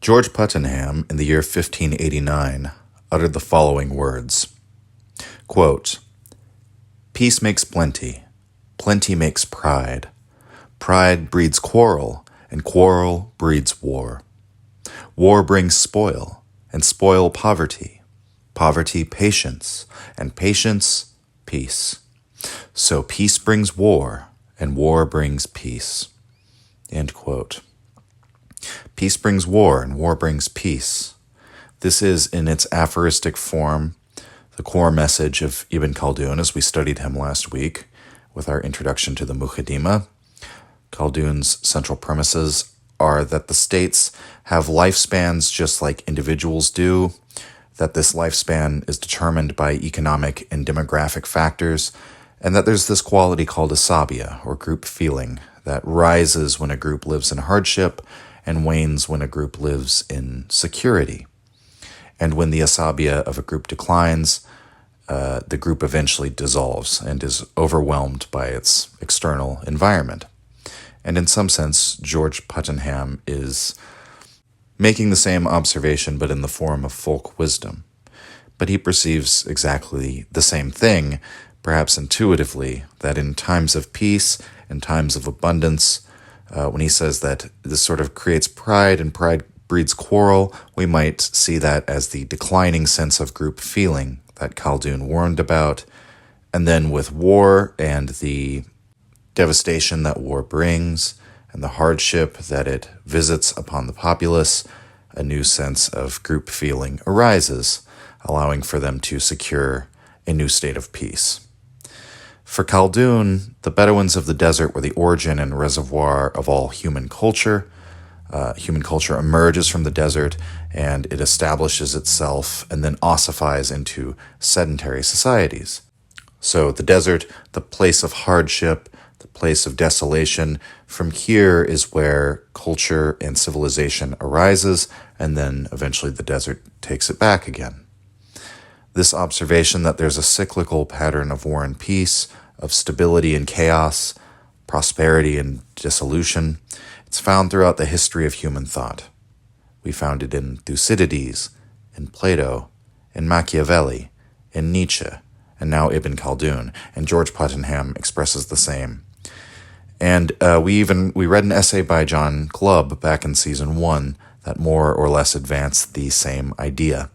George Puttenham, in the year 1589, uttered the following words, quote, "Peace makes plenty, plenty makes pride. Pride breeds quarrel, and quarrel breeds war. War brings spoil, and spoil poverty. Poverty patience, and patience peace. So peace brings war, and war brings peace." End quote. Peace brings war, and war brings peace. This is, in its aphoristic form, the core message of Ibn Khaldun as we studied him last week with our introduction to the Muqaddimah. Khaldun's central premises are that the states have lifespans just like individuals do, that this lifespan is determined by economic and demographic factors, and that there's this quality called asabiyyah, or group feeling, that rises when a group lives in hardship and wanes when a group lives in security. And when the asabiyyah of a group declines, the group eventually dissolves and is overwhelmed by its external environment. And in some sense, George Puttenham is making the same observation, but in the form of folk wisdom. But he perceives exactly the same thing, perhaps intuitively, that in times of peace, in times of abundance, when he says that this sort of creates pride and pride breeds quarrel, we might see that as the declining sense of group feeling that Khaldun warned about. And then with war and the devastation that war brings and the hardship that it visits upon the populace, a new sense of group feeling arises, allowing for them to secure a new state of peace. For Khaldun, the Bedouins of the desert were the origin and reservoir of all human culture. Human culture emerges from the desert and it establishes itself and then ossifies into sedentary societies. So the desert, the place of hardship, the place of desolation, from here is where culture and civilization arises, and then eventually the desert takes it back again. This observation that there's a cyclical pattern of war and peace, of stability and chaos, prosperity and dissolution, it's found throughout the history of human thought. We found it in Thucydides, in Plato, in Machiavelli, in Nietzsche, and now Ibn Khaldun, and George Puttenham expresses the same. And we read an essay by John Glubb back in season 1 that more or less advanced the same idea.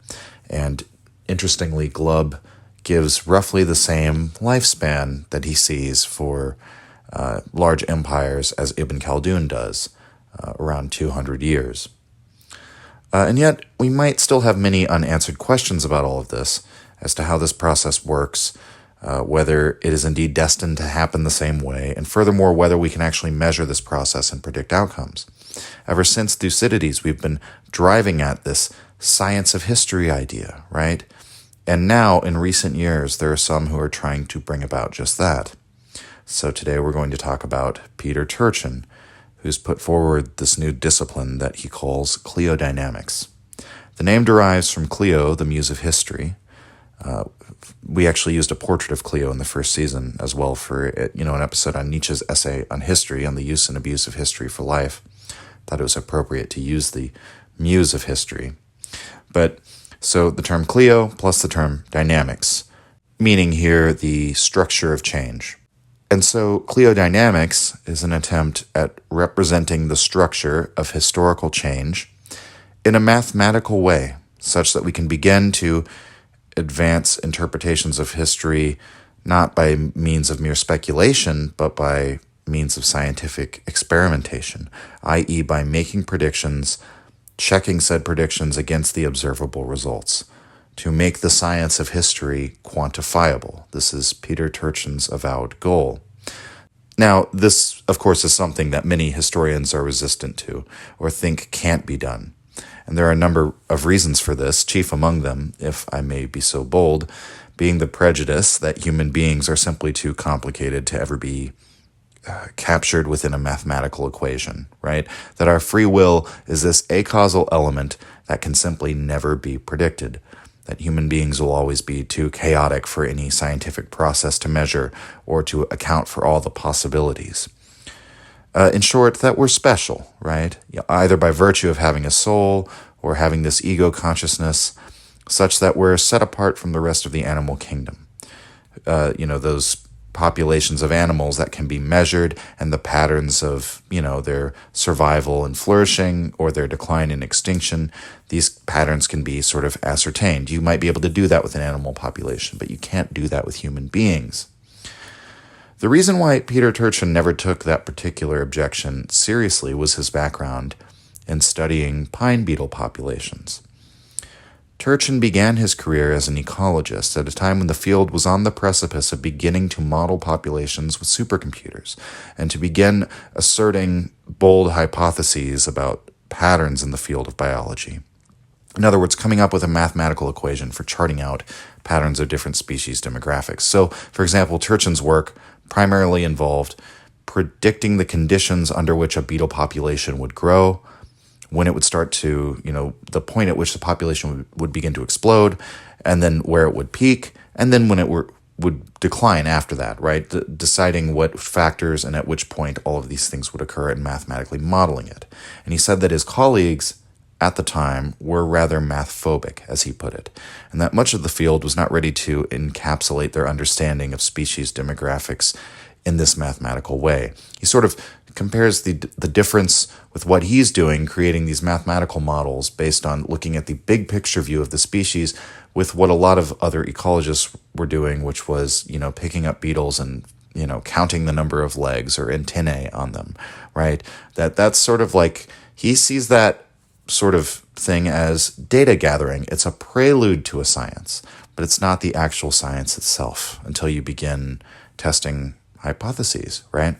And interestingly, Glubb gives roughly the same lifespan that he sees for large empires as Ibn Khaldun does, around 200 years. And yet, we might still have many unanswered questions about all of this, as to how this process works, whether it is indeed destined to happen the same way, and furthermore, whether we can actually measure this process and predict outcomes. Ever since Thucydides, we've been driving at this science of history idea, right? And now, in recent years, there are some who are trying to bring about just that. So today we're going to talk about Peter Turchin, who's put forward this new discipline that he calls cliodynamics. The name derives from Clio, the muse of history. We actually used a portrait of Clio in the first season as well for an episode on Nietzsche's essay on history, on the use and abuse of history for life. Thought it was appropriate to use the muse of history. But so the term Clio plus the term dynamics, meaning here the structure of change. And so cliodynamics is an attempt at representing the structure of historical change in a mathematical way, such that we can begin to advance interpretations of history not by means of mere speculation, but by means of scientific experimentation, i.e. by making predictions, checking said predictions against the observable results, to make the science of history quantifiable. This is Peter Turchin's avowed goal. Now, this, of course, is something that many historians are resistant to, or think can't be done. And there are a number of reasons for this, chief among them, if I may be so bold, being the prejudice that human beings are simply too complicated to ever be captured within a mathematical equation, right? That our free will is this acausal element that can simply never be predicted, that human beings will always be too chaotic for any scientific process to measure or to account for all the possibilities. In short, that we're special, right? Either by virtue of having a soul or having this ego consciousness, such that we're set apart from the rest of the animal kingdom. Those populations of animals that can be measured and the patterns of, their survival and flourishing or their decline and extinction, these patterns can be sort of ascertained. You might be able to do that with an animal population, but you can't do that with human beings. The reason why Peter Turchin never took that particular objection seriously was his background in studying pine beetle populations. Turchin began his career as an ecologist at a time when the field was on the precipice of beginning to model populations with supercomputers and to begin asserting bold hypotheses about patterns in the field of biology. In other words, coming up with a mathematical equation for charting out patterns of different species demographics. So, for example, Turchin's work primarily involved predicting the conditions under which a beetle population would grow, when it would start to, the point at which the population would begin to explode, and then where it would peak, and then when it would decline after that, right? Deciding what factors and at which point all of these things would occur and mathematically modeling it. And he said that his colleagues at the time were rather math-phobic, as he put it, and that much of the field was not ready to encapsulate their understanding of species demographics in this mathematical way. He sort of compares the difference with what he's doing, creating these mathematical models based on looking at the big picture view of the species, with what a lot of other ecologists were doing, which was, picking up beetles and, counting the number of legs or antennae on them, right? That's sort of like, he sees that sort of thing as data gathering. It's a prelude to a science, but it's not the actual science itself until you begin testing hypotheses, right?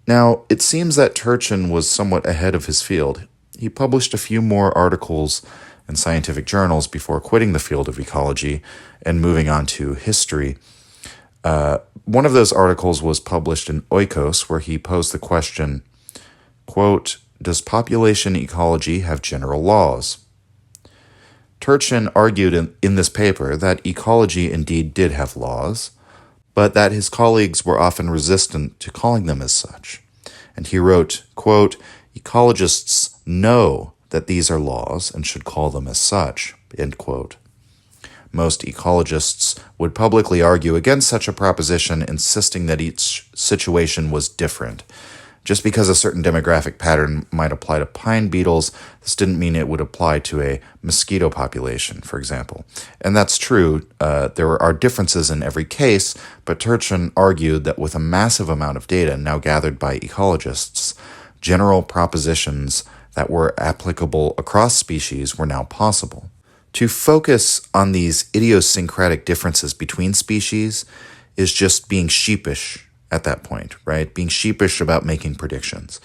Now, it seems that Turchin was somewhat ahead of his field. He published a few more articles in scientific journals before quitting the field of ecology and moving on to history. One of those articles was published in Oikos, where he posed the question, quote, "Does population ecology have general laws?" Turchin argued in this paper that ecology indeed did have laws, but that his colleagues were often resistant to calling them as such. And he wrote, quote, "Ecologists know that these are laws and should call them as such," end quote. Most ecologists would publicly argue against such a proposition, insisting that each situation was different. Just because a certain demographic pattern might apply to pine beetles, this didn't mean it would apply to a mosquito population, for example. And that's true. There are differences in every case, but Turchin argued that with a massive amount of data now gathered by ecologists, general propositions that were applicable across species were now possible. To focus on these idiosyncratic differences between species is just being sheepish at that point, right? Being sheepish about making predictions.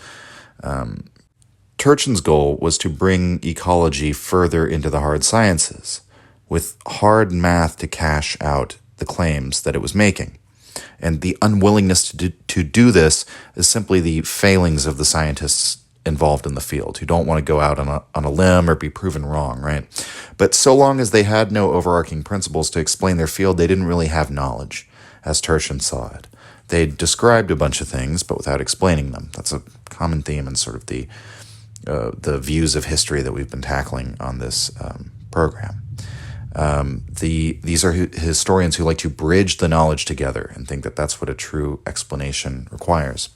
Turchin's goal was to bring ecology further into the hard sciences, with hard math to cash out the claims that it was making. And the unwillingness to do this is simply the failings of the scientists involved in the field, who don't want to go out on a limb or be proven wrong, right? But so long as they had no overarching principles to explain their field, they didn't really have knowledge, as Turchin saw it. They described a bunch of things, but without explaining them. That's a common theme in sort of the views of history that we've been tackling on this program. These are historians who like to bridge the knowledge together and think that that's what a true explanation requires.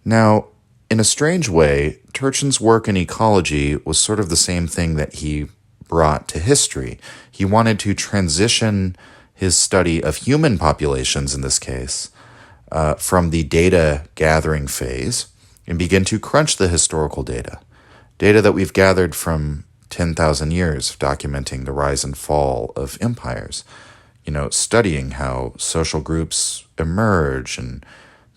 Now, in a strange way, Turchin's work in ecology was sort of the same thing that he brought to history. He wanted to transition his study of human populations, in this case, from the data gathering phase and begin to crunch the historical data that we've gathered from 10,000 years of documenting the rise and fall of empires, studying how social groups emerge and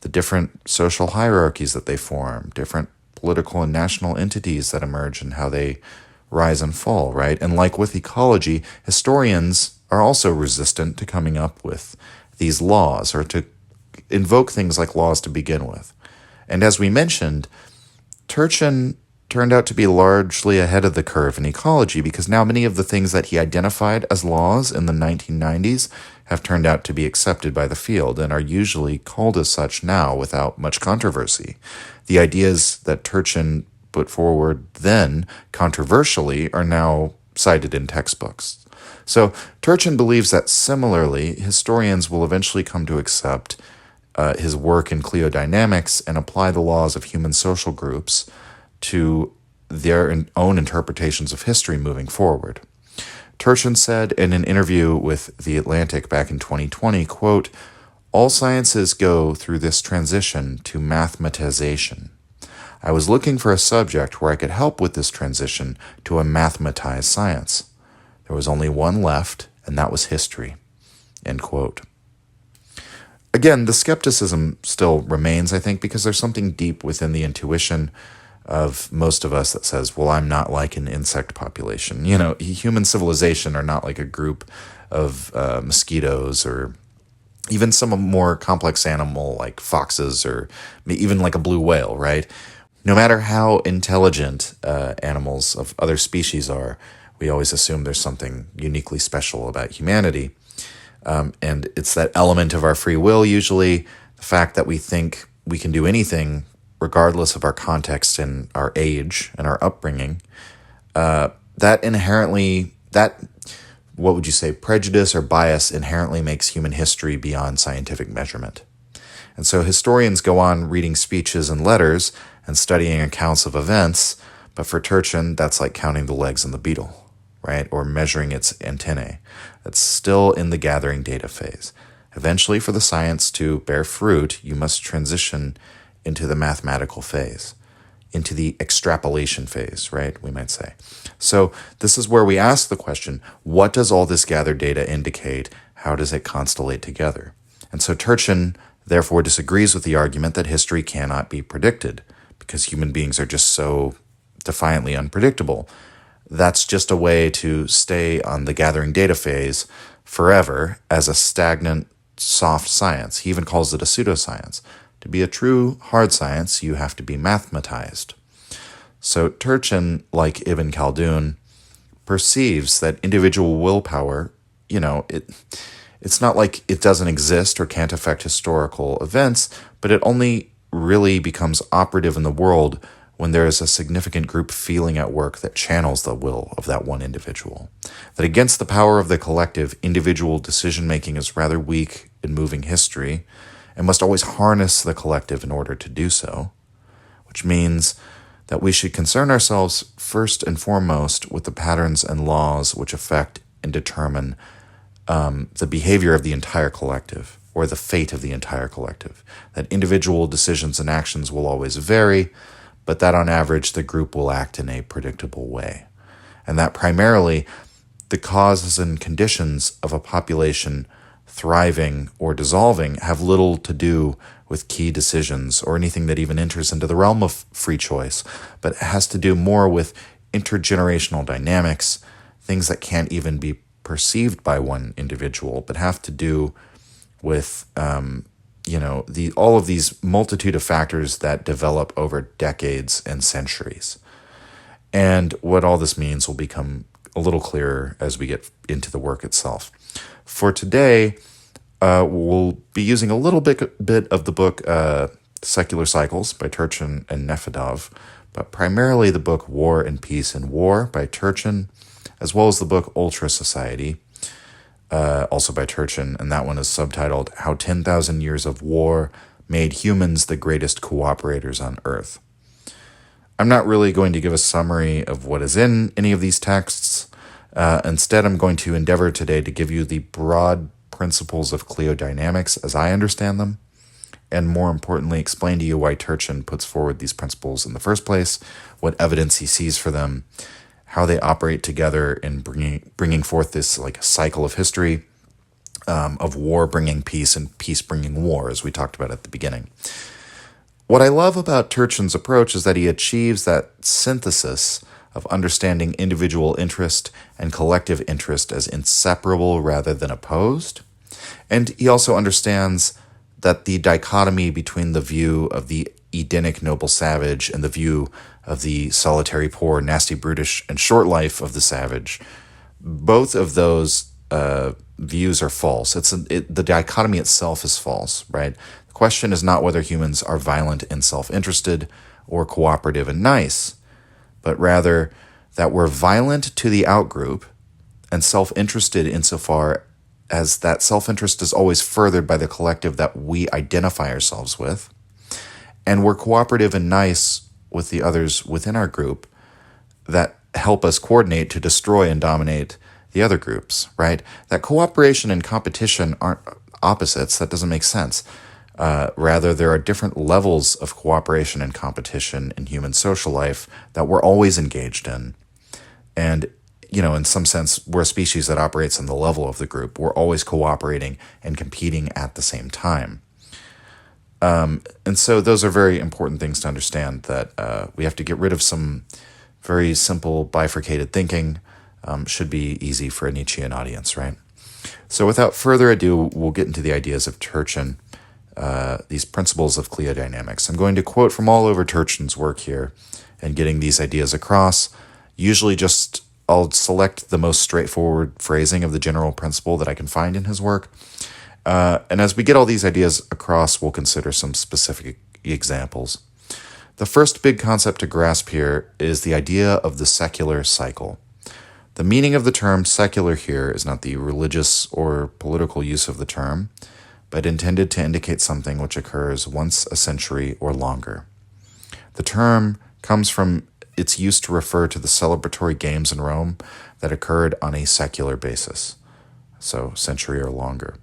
the different social hierarchies that they form, different political and national entities that emerge and how they rise and fall, right? And like with ecology, historians are also resistant to coming up with these laws or to invoke things like laws to begin with. And as we mentioned, Turchin turned out to be largely ahead of the curve in ecology because now many of the things that he identified as laws in the 1990s have turned out to be accepted by the field and are usually called as such now without much controversy. The ideas that Turchin put forward then controversially are now cited in textbooks. So Turchin believes that similarly, historians will eventually come to accept his work in cliodynamics and apply the laws of human social groups to their own interpretations of history moving forward. Turchin said in an interview with The Atlantic back in 2020, quote, "All sciences go through this transition to mathematization. I was looking for a subject where I could help with this transition to a mathematized science. There was only one left, and that was history." End quote. Again, the skepticism still remains, I think, because there's something deep within the intuition of most of us that says, well, I'm not like an insect population. You know, human civilization are not like a group of mosquitoes or even some more complex animal like foxes or even like a blue whale, right? No matter how intelligent animals of other species are, we always assume there's something uniquely special about humanity. And it's that element of our free will, usually, the fact that we think we can do anything regardless of our context and our age and our upbringing, what would you say, prejudice or bias inherently makes human history beyond scientific measurement. And so historians go on reading speeches and letters and studying accounts of events, but for Turchin, that's like counting the legs in the beetle, right? Or measuring its antennae. That's still in the gathering data phase. Eventually, for the science to bear fruit, you must transition into the mathematical phase, into the extrapolation phase, right, we might say. So this is where we ask the question, what does all this gathered data indicate? How does it constellate together? And so Turchin therefore disagrees with the argument that history cannot be predicted because human beings are just so defiantly unpredictable. That's just a way to stay on the gathering data phase forever as a stagnant, soft science. He even calls it a pseudoscience. To be a true hard science, you have to be mathematized. So Turchin, like Ibn Khaldun, perceives that individual willpower, it's not like it doesn't exist or can't affect historical events, but it only really becomes operative in the world when there is a significant group feeling at work that channels the will of that one individual. That against the power of the collective, individual decision-making is rather weak in moving history, and must always harness the collective in order to do so, which means that we should concern ourselves first and foremost with the patterns and laws which affect and determine the behavior of the entire collective, or the fate of the entire collective. That individual decisions and actions will always vary, but that on average the group will act in a predictable way. And that primarily the causes and conditions of a population thriving or dissolving have little to do with key decisions or anything that even enters into the realm of free choice, but it has to do more with intergenerational dynamics, things that can't even be perceived by one individual, but have to do with all of these multitude of factors that develop over decades and centuries. And what all this means will become a little clearer as we get into the work itself. For today, we'll be using a little bit of the book Secular Cycles by Turchin and Nefedov, but primarily the book War and Peace and War by Turchin, as well as the book Ultra Society, also by Turchin, and that one is subtitled How 10,000 Years of War Made Humans the Greatest Cooperators on Earth. I'm not really going to give a summary of what is in any of these texts. Instead, I'm going to endeavor today to give you the broad principles of cliodynamics as I understand them, and more importantly, explain to you why Turchin puts forward these principles in the first place, what evidence he sees for them, how they operate together in bringing forth this like cycle of history, of war bringing peace and peace bringing war, as we talked about at the beginning. What I love about Turchin's approach is that he achieves that synthesis of understanding individual interest and collective interest as inseparable rather than opposed. And he also understands that the dichotomy between the view of the Edenic noble savage and the view of the solitary poor, nasty, brutish, and short life of the savage, both of those views are false. The dichotomy itself is false, right? The question is not whether humans are violent and self-interested or cooperative and nice, but rather that we're violent to the outgroup and self-interested insofar as that self-interest is always furthered by the collective that we identify ourselves with, and we're cooperative and nice with the others within our group that help us coordinate to destroy and dominate the other groups, right? That cooperation and competition aren't opposites. That doesn't make sense. Rather, there are different levels of cooperation and competition in human social life that we're always engaged in. And, in some sense, we're a species that operates on the level of the group. We're always cooperating and competing at the same time. And so those are very important things to understand, that we have to get rid of some very simple bifurcated thinking. Should be easy for a Nietzschean audience, right? So without further ado, we'll get into the ideas of Turchin, these principles of cliodynamics. I'm going to quote from all over Turchin's work here and getting these ideas across. Usually I'll select the most straightforward phrasing of the general principle that I can find in his work. And as we get all these ideas across, we'll consider some specific examples. The first big concept to grasp here is the idea of the secular cycle. The meaning of the term secular here is not the religious or political use of the term, but intended to indicate something which occurs once a century or longer. The term comes from its use to refer to the celebratory games in Rome that occurred on a secular basis, so century or longer.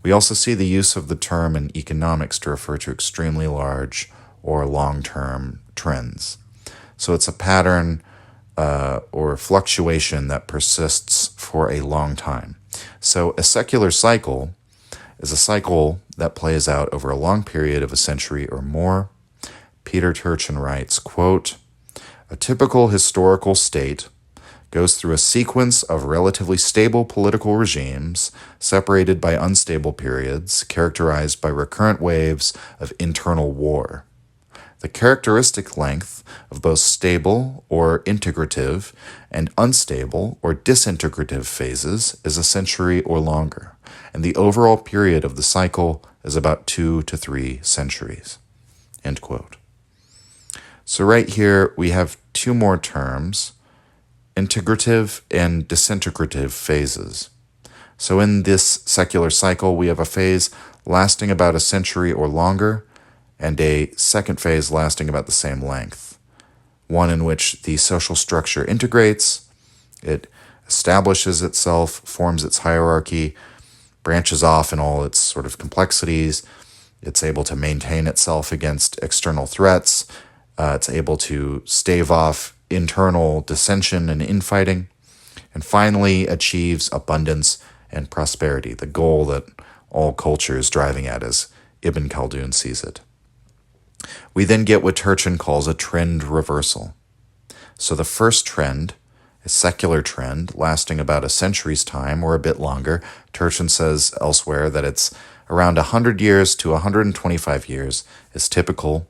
We also see the use of the term in economics to refer to extremely large or long-term trends. So it's a pattern or fluctuation that persists for a long time. So a secular cycle is a cycle that plays out over a long period of a century or more. Peter Turchin writes, quote, "A typical historical state goes through a sequence of relatively stable political regimes separated by unstable periods characterized by recurrent waves of internal war. The characteristic length of both stable or integrative and unstable or disintegrative phases is a century or longer, and the overall period of the cycle is about 2 to 3 centuries." End quote. So right here we have two more terms, integrative and disintegrative phases. So in this secular cycle, we have a phase lasting about a century or longer, and a second phase lasting about the same length. One in which the social structure integrates, it establishes itself, forms its hierarchy, branches off in all its sort of complexities. It's able to maintain itself against external threats. It's able to stave off internal dissension and infighting, and finally achieves abundance and prosperity, the goal that all culture is driving at as Ibn Khaldun sees it. We then get what Turchin calls a trend reversal. So the first trend, a secular trend lasting about a century's time or a bit longer, Turchin says elsewhere that it's around 100 years to 125 years is typical.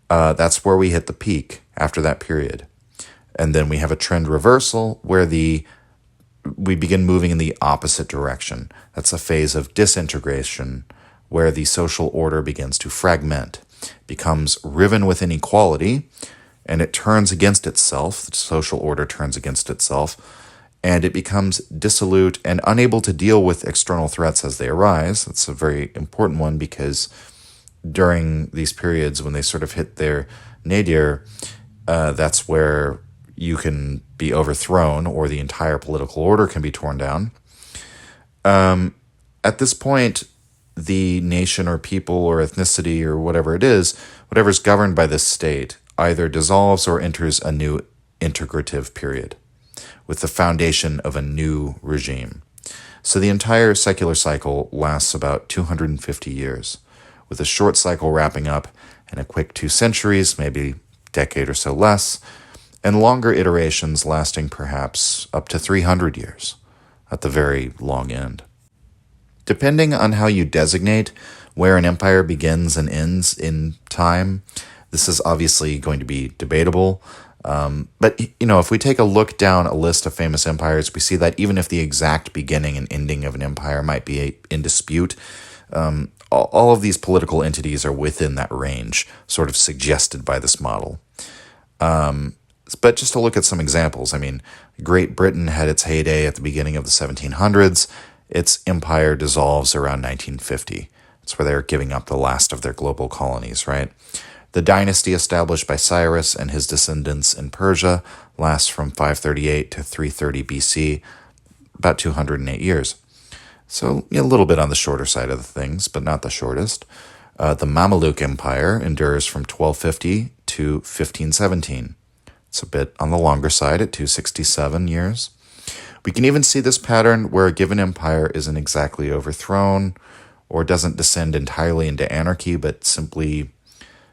That's where we hit the peak after that period. And then we have a trend reversal where we begin moving in the opposite direction. That's a phase of disintegration where the social order begins to fragment, becomes riven with inequality, and it turns against itself. The social order turns against itself, and it becomes dissolute and unable to deal with external threats as they arise. That's a very important one because during these periods when they sort of hit their nadir, that's where you can be overthrown or the entire political order can be torn down. At this point, the nation or people or ethnicity or whatever it is, whatever's governed by this state, either dissolves or enters a new integrative period with the foundation of a new regime. So the entire secular cycle lasts about 250 years, with a short cycle wrapping up in a quick 2 centuries, maybe a decade or so less, and longer iterations lasting perhaps up to 300 years at the very long end. Depending on how you designate where an empire begins and ends in time, this is obviously going to be debatable. But, if we take a look down a list of famous empires, we see that even if the exact beginning and ending of an empire might be in dispute, all of these political entities are within that range, sort of suggested by this model. But just to look at some examples, Great Britain had its heyday at the beginning of the 1700s. Its empire dissolves around 1950. That's where they're giving up the last of their global colonies, right? The dynasty established by Cyrus and his descendants in Persia lasts from 538 to 330 BC, about 208 years. So a little bit on the shorter side of the things, but not the shortest. The Mamluk Empire endures from 1250 to 1517. It's a bit on the longer side at 267 years. We can even see this pattern where a given empire isn't exactly overthrown or doesn't descend entirely into anarchy, but simply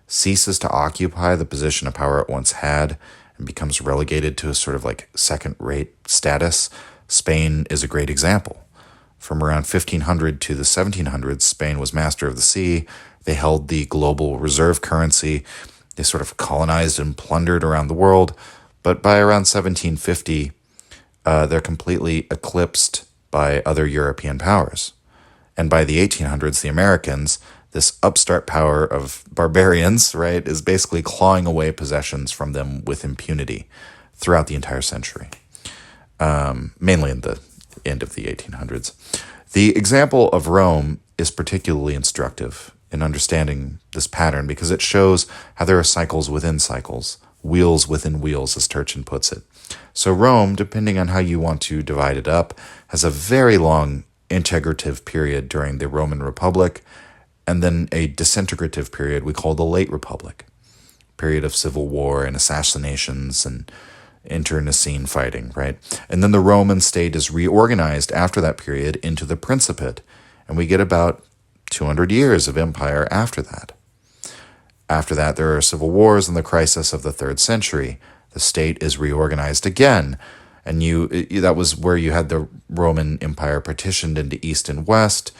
ceases to occupy the position of power it once had and becomes relegated to a sort of like second-rate status. Spain is a great example. From around 1500 to the 1700s, Spain was master of the sea. They held the global reserve currency. They sort of colonized and plundered around the world. But by around 1750, they're completely eclipsed by other European powers. And by the 1800s, the Americans, this upstart power of barbarians, right, is basically clawing away possessions from them with impunity throughout the entire century, mainly in the end of the 1800s. The example of Rome is particularly instructive in understanding this pattern because it shows how there are cycles within cycles, wheels within wheels, as Turchin puts it. So Rome, depending on how you want to divide it up, has a very long integrative period during the Roman Republic, and then a disintegrative period we call the Late Republic, period of civil war and assassinations and internecine fighting, right? And then the Roman state is reorganized after that period into the Principate, and we get about 200 years of empire after that. After that, there are civil wars and the crisis of the 3rd century. The state is reorganized again, and that was where you had the Roman Empire partitioned into East and West.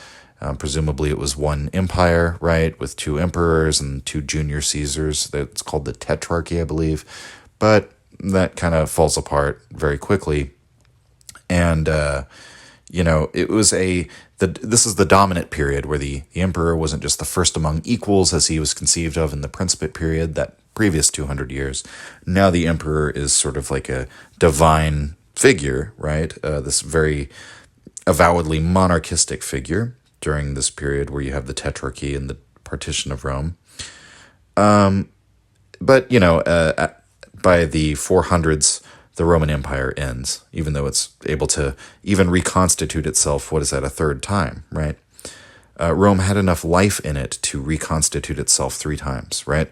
Presumably it was one empire, right, with 2 emperors and 2 junior Caesars. It's called the Tetrarchy, I believe. But that kind of falls apart very quickly. And, it was this is the dominant period where the emperor wasn't just the first among equals as he was conceived of in the Principate period, that previous 200 years. Now the emperor is sort of like a divine figure, right? This very avowedly monarchistic figure during this period where you have the Tetrarchy and the partition of Rome. But by the 400s, the Roman Empire ends, even though it's able to even reconstitute itself, a 3rd time, right? Rome had enough life in it to reconstitute itself 3 times, right?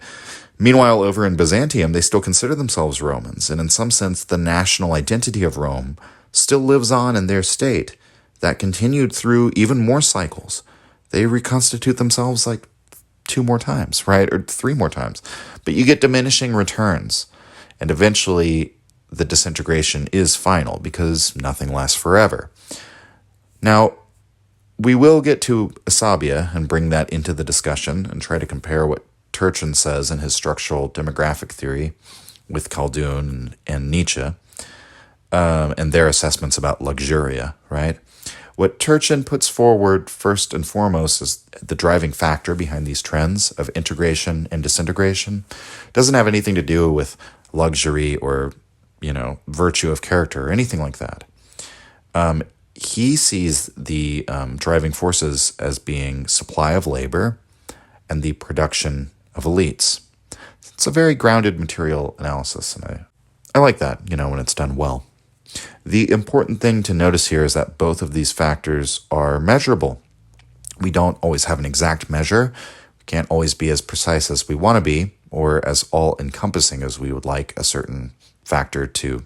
Meanwhile, over in Byzantium, they still consider themselves Romans, and in some sense, the national identity of Rome still lives on in their state. That continued through even more cycles. They reconstitute themselves like 2 more times, right? Or 3 more times. But you get diminishing returns. And eventually the disintegration is final because nothing lasts forever. Now, we will get to asabiyyah and bring that into the discussion and try to compare what Turchin says in his structural demographic theory with Khaldun and Nietzsche and their assessments about luxuria, right? What Turchin puts forward first and foremost as the driving factor behind these trends of integration and disintegration doesn't have anything to do with luxury or, virtue of character or anything like that. He sees the driving forces as being supply of labor and the production of elites. It's a very grounded material analysis, and I like that, when it's done well. The important thing to notice here is that both of these factors are measurable. We don't always have an exact measure. We can't always be as precise as we want to be or as all-encompassing as we would like a certain factor to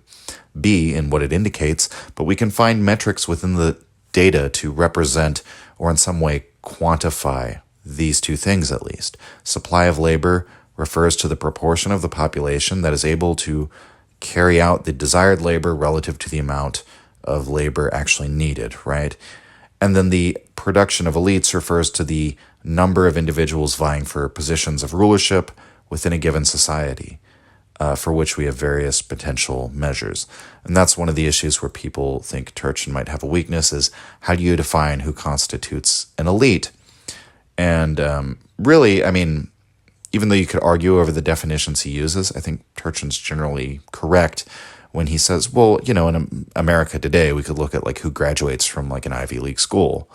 be in what it indicates, but we can find metrics within the data to represent or in some way quantify these 2 things at least. Supply of labor refers to the proportion of the population that is able to carry out the desired labor relative to the amount of labor actually needed, right? And then the production of elites refers to the number of individuals vying for positions of rulership within a given society. for which we have various potential measures. And that's one of the issues where people think Turchin might have a weakness, is how do you define who constitutes an elite? And really, I mean, even though you could argue over the definitions he uses, I think Turchin's generally correct when he says, well, you know, in America today, we could look at like who graduates from like an Ivy League school.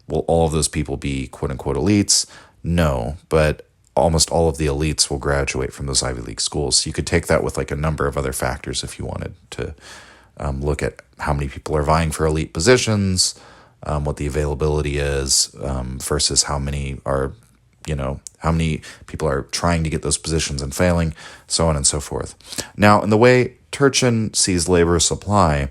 Will all of those people be quote unquote elites? No, but almost all of the elites will graduate from those Ivy League schools. So you could take that with like a number of other factors if you wanted to look at how many people are vying for elite positions, what the availability is, versus how many are, you know, how many people are trying to get those positions and failing, so on and so forth. Now, in the way Turchin sees labor supply,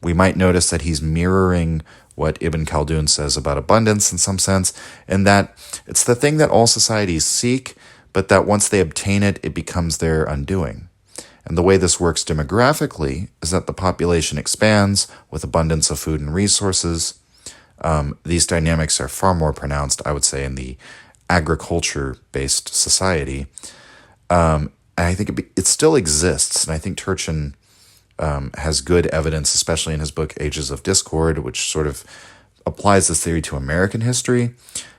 we might notice that he's mirroring what Ibn Khaldun says about abundance in some sense, in that it's the thing that all societies seek, but that once they obtain it, it becomes their undoing. And the way this works demographically is that the population expands with abundance of food and resources. These dynamics are far more pronounced, I would say, in the agriculture-based society. And I think it still exists, and I think Turchin has good evidence, especially in his book Ages of Discord, which sort of applies this theory to American history.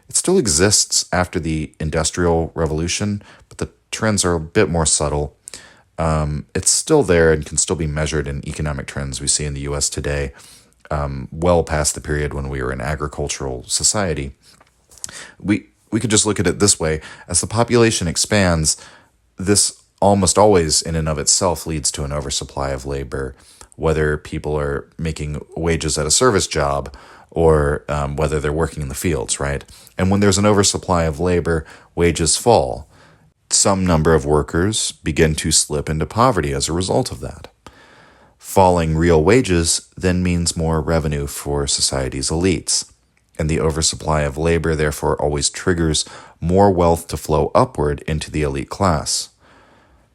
It still exists after the Industrial Revolution, but the trends are a bit more subtle. It's still there and can still be measured in economic trends we see in the U.S. today, well past the period when we were an agricultural society. We could just look at it this way. As the population expands, this almost always in and of itself leads to an oversupply of labor, whether people are making wages at a service job or whether they're working in the fields, right? And when there's an oversupply of labor, wages fall. Some number of workers begin to slip into poverty as a result of that. Falling real wages then means more revenue for society's elites, and the oversupply of labor therefore always triggers more wealth to flow upward into the elite class.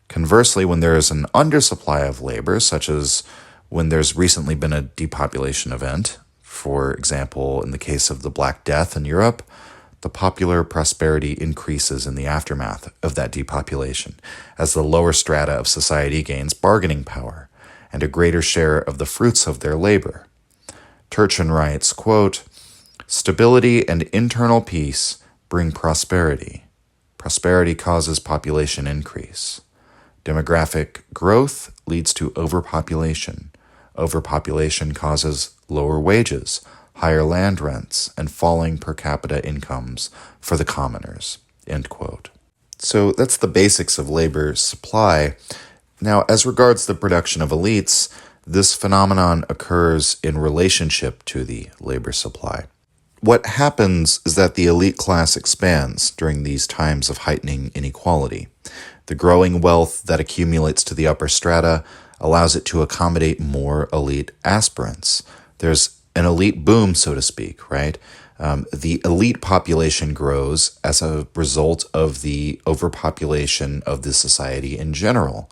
Conversely, when there is an undersupply of labor, such as when there's recently been a depopulation event, for example, in the case of the Black Death in Europe, the popular prosperity increases in the aftermath of that depopulation, as the lower strata of society gains bargaining power and a greater share of the fruits of their labor. Turchin writes, quote, "Stability and internal peace bring prosperity. Prosperity causes population increase. Demographic growth leads to overpopulation. Overpopulation causes lower wages, higher land rents, and falling per capita incomes for the commoners." End quote. So that's the basics of labor supply. Now, as regards the production of elites, this phenomenon occurs in relationship to the labor supply. What happens is that the elite class expands during these times of heightening inequality. The growing wealth that accumulates to the upper strata allows it to accommodate more elite aspirants. There's an elite boom, so to speak, right? The elite population grows as a result of the overpopulation of the society in general,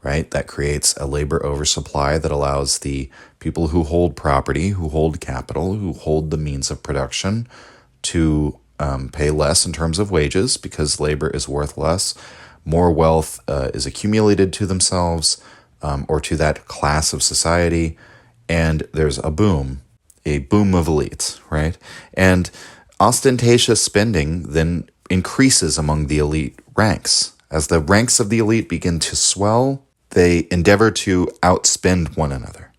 right? That creates a labor oversupply that allows the people who hold property, who hold capital, who hold the means of production to pay less in terms of wages because labor is worth less. More wealth is accumulated to themselves or to that class of society, and there's a boom of elites, right? And ostentatious spending then increases among the elite ranks. As the ranks of the elite begin to swell, they endeavor to outspend one another.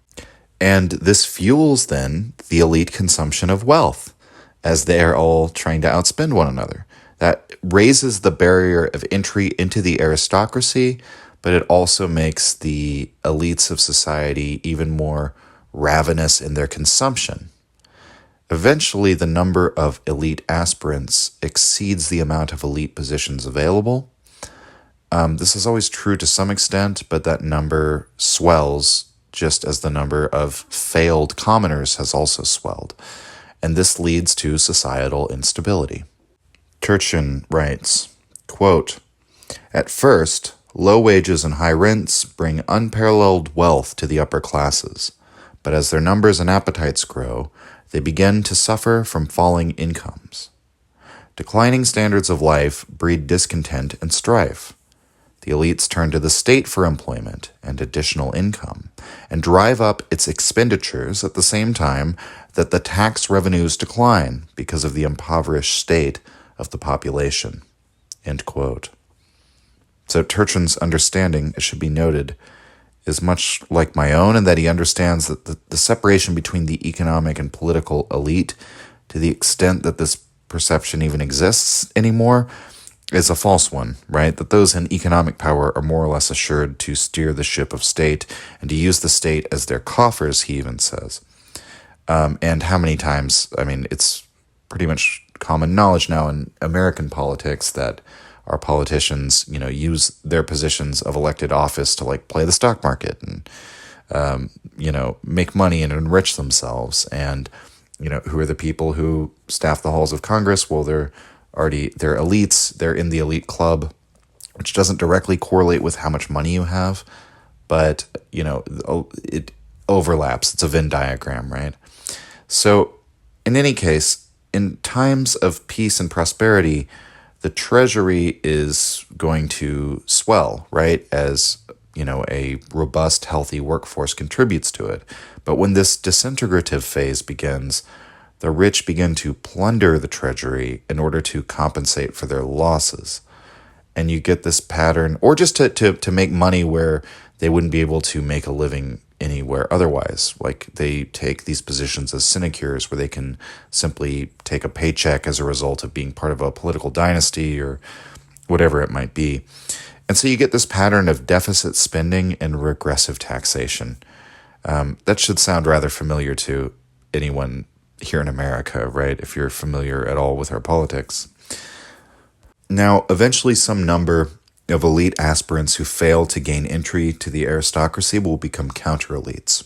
And this fuels then the elite consumption of wealth as they are all trying to outspend one another. That raises the barrier of entry into the aristocracy, but it also makes the elites of society even more ravenous in their consumption. Eventually, the number of elite aspirants exceeds the amount of elite positions available. This is always true to some extent, but that number swells just as the number of failed commoners has also swelled. And this leads to societal instability. Turchin writes, quote, "At first, low wages and high rents bring unparalleled wealth to the upper classes, but as their numbers and appetites grow, they begin to suffer from falling incomes. Declining standards of life breed discontent and strife. The elites turn to the state for employment and additional income and drive up its expenditures at the same time that the tax revenues decline because of the impoverished state of the population." End quote. So Turchin's understanding, it should be noted, is much like my own, in that he understands that the separation between the economic and political elite, to the extent that this perception even exists anymore, is a false one, right? That those in economic power are more or less assured to steer the ship of state and to use the state as their coffers, he even says. And how many times, I mean, it's pretty much common knowledge now in American politics that our politicians, use their positions of elected office to play the stock market and, make money and enrich themselves. And, who are the people who staff the halls of Congress? Well, they're elites. They're in the elite club, which doesn't directly correlate with how much money you have, but, it overlaps. It's a Venn diagram, right? So in any case, in times of peace and prosperity, the treasury is going to swell, right? As, a robust, healthy workforce contributes to it. But when this disintegrative phase begins, the rich begin to plunder the treasury in order to compensate for their losses. And you get this pattern, or just to make money where they wouldn't be able to make a living anywhere otherwise. Like they take these positions as sinecures where they can simply take a paycheck as a result of being part of a political dynasty or whatever it might be. And so you get this pattern of deficit spending and regressive taxation. That should sound rather familiar to anyone here in America, right? If you're familiar at all with our politics. Now, eventually some number of elite aspirants who fail to gain entry to the aristocracy will become counter-elites.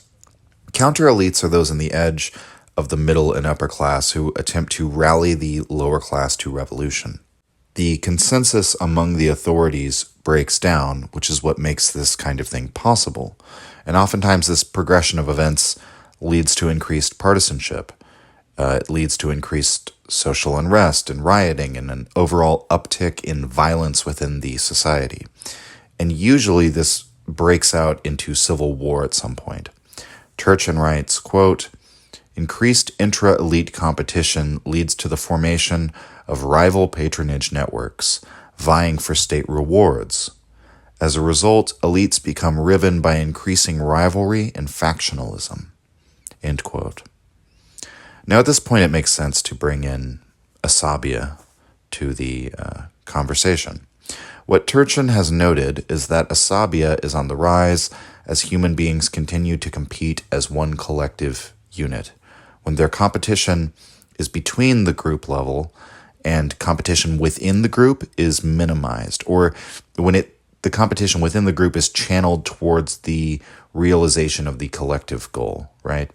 Counter-elites are those on the edge of the middle and upper class who attempt to rally the lower class to revolution. The consensus among the authorities breaks down, which is what makes this kind of thing possible. And oftentimes this progression of events leads to increased partisanship. It leads to increased social unrest and rioting and an overall uptick in violence within the society. And usually this breaks out into civil war at some point. Turchin writes, quote, "Increased intra-elite competition leads to the formation of rival patronage networks, vying for state rewards. As a result, elites become riven by increasing rivalry and factionalism." End quote. Now, at this point, it makes sense to bring in asabiyyah to the conversation. What Turchin has noted is that asabiyyah is on the rise as human beings continue to compete as one collective unit. When their competition is between the group level and competition within the group is minimized, or when the competition within the group is channeled towards the realization of the collective goal, right?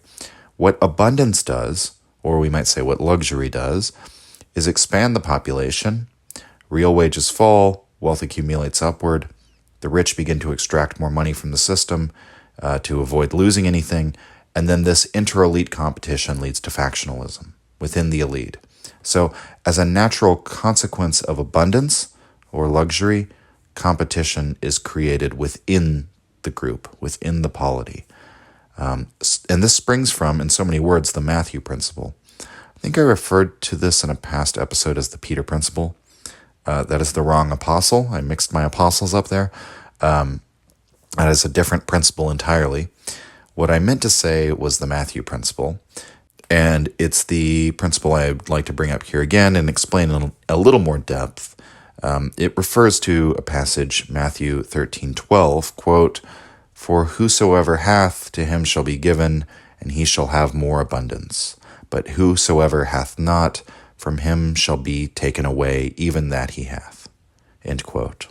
What abundance does, or we might say what luxury does, is expand the population. Real wages fall, wealth accumulates upward, the rich begin to extract more money from the system to avoid losing anything, and then this inter-elite competition leads to factionalism within the elite. So as a natural consequence of abundance or luxury, competition is created within the group, within the polity. And this springs from, in so many words, the Matthew principle. I think I referred to this in a past episode as the Peter principle. That is the wrong apostle. I mixed my apostles up there. That is a different principle entirely. What I meant to say was the Matthew principle. And it's the principle I'd like to bring up here again and explain in a little more depth. It refers to a passage, Matthew 13:12, quote, "For whosoever hath, to him shall be given, and he shall have more abundance. But whosoever hath not, from him shall be taken away even that he hath." End quote.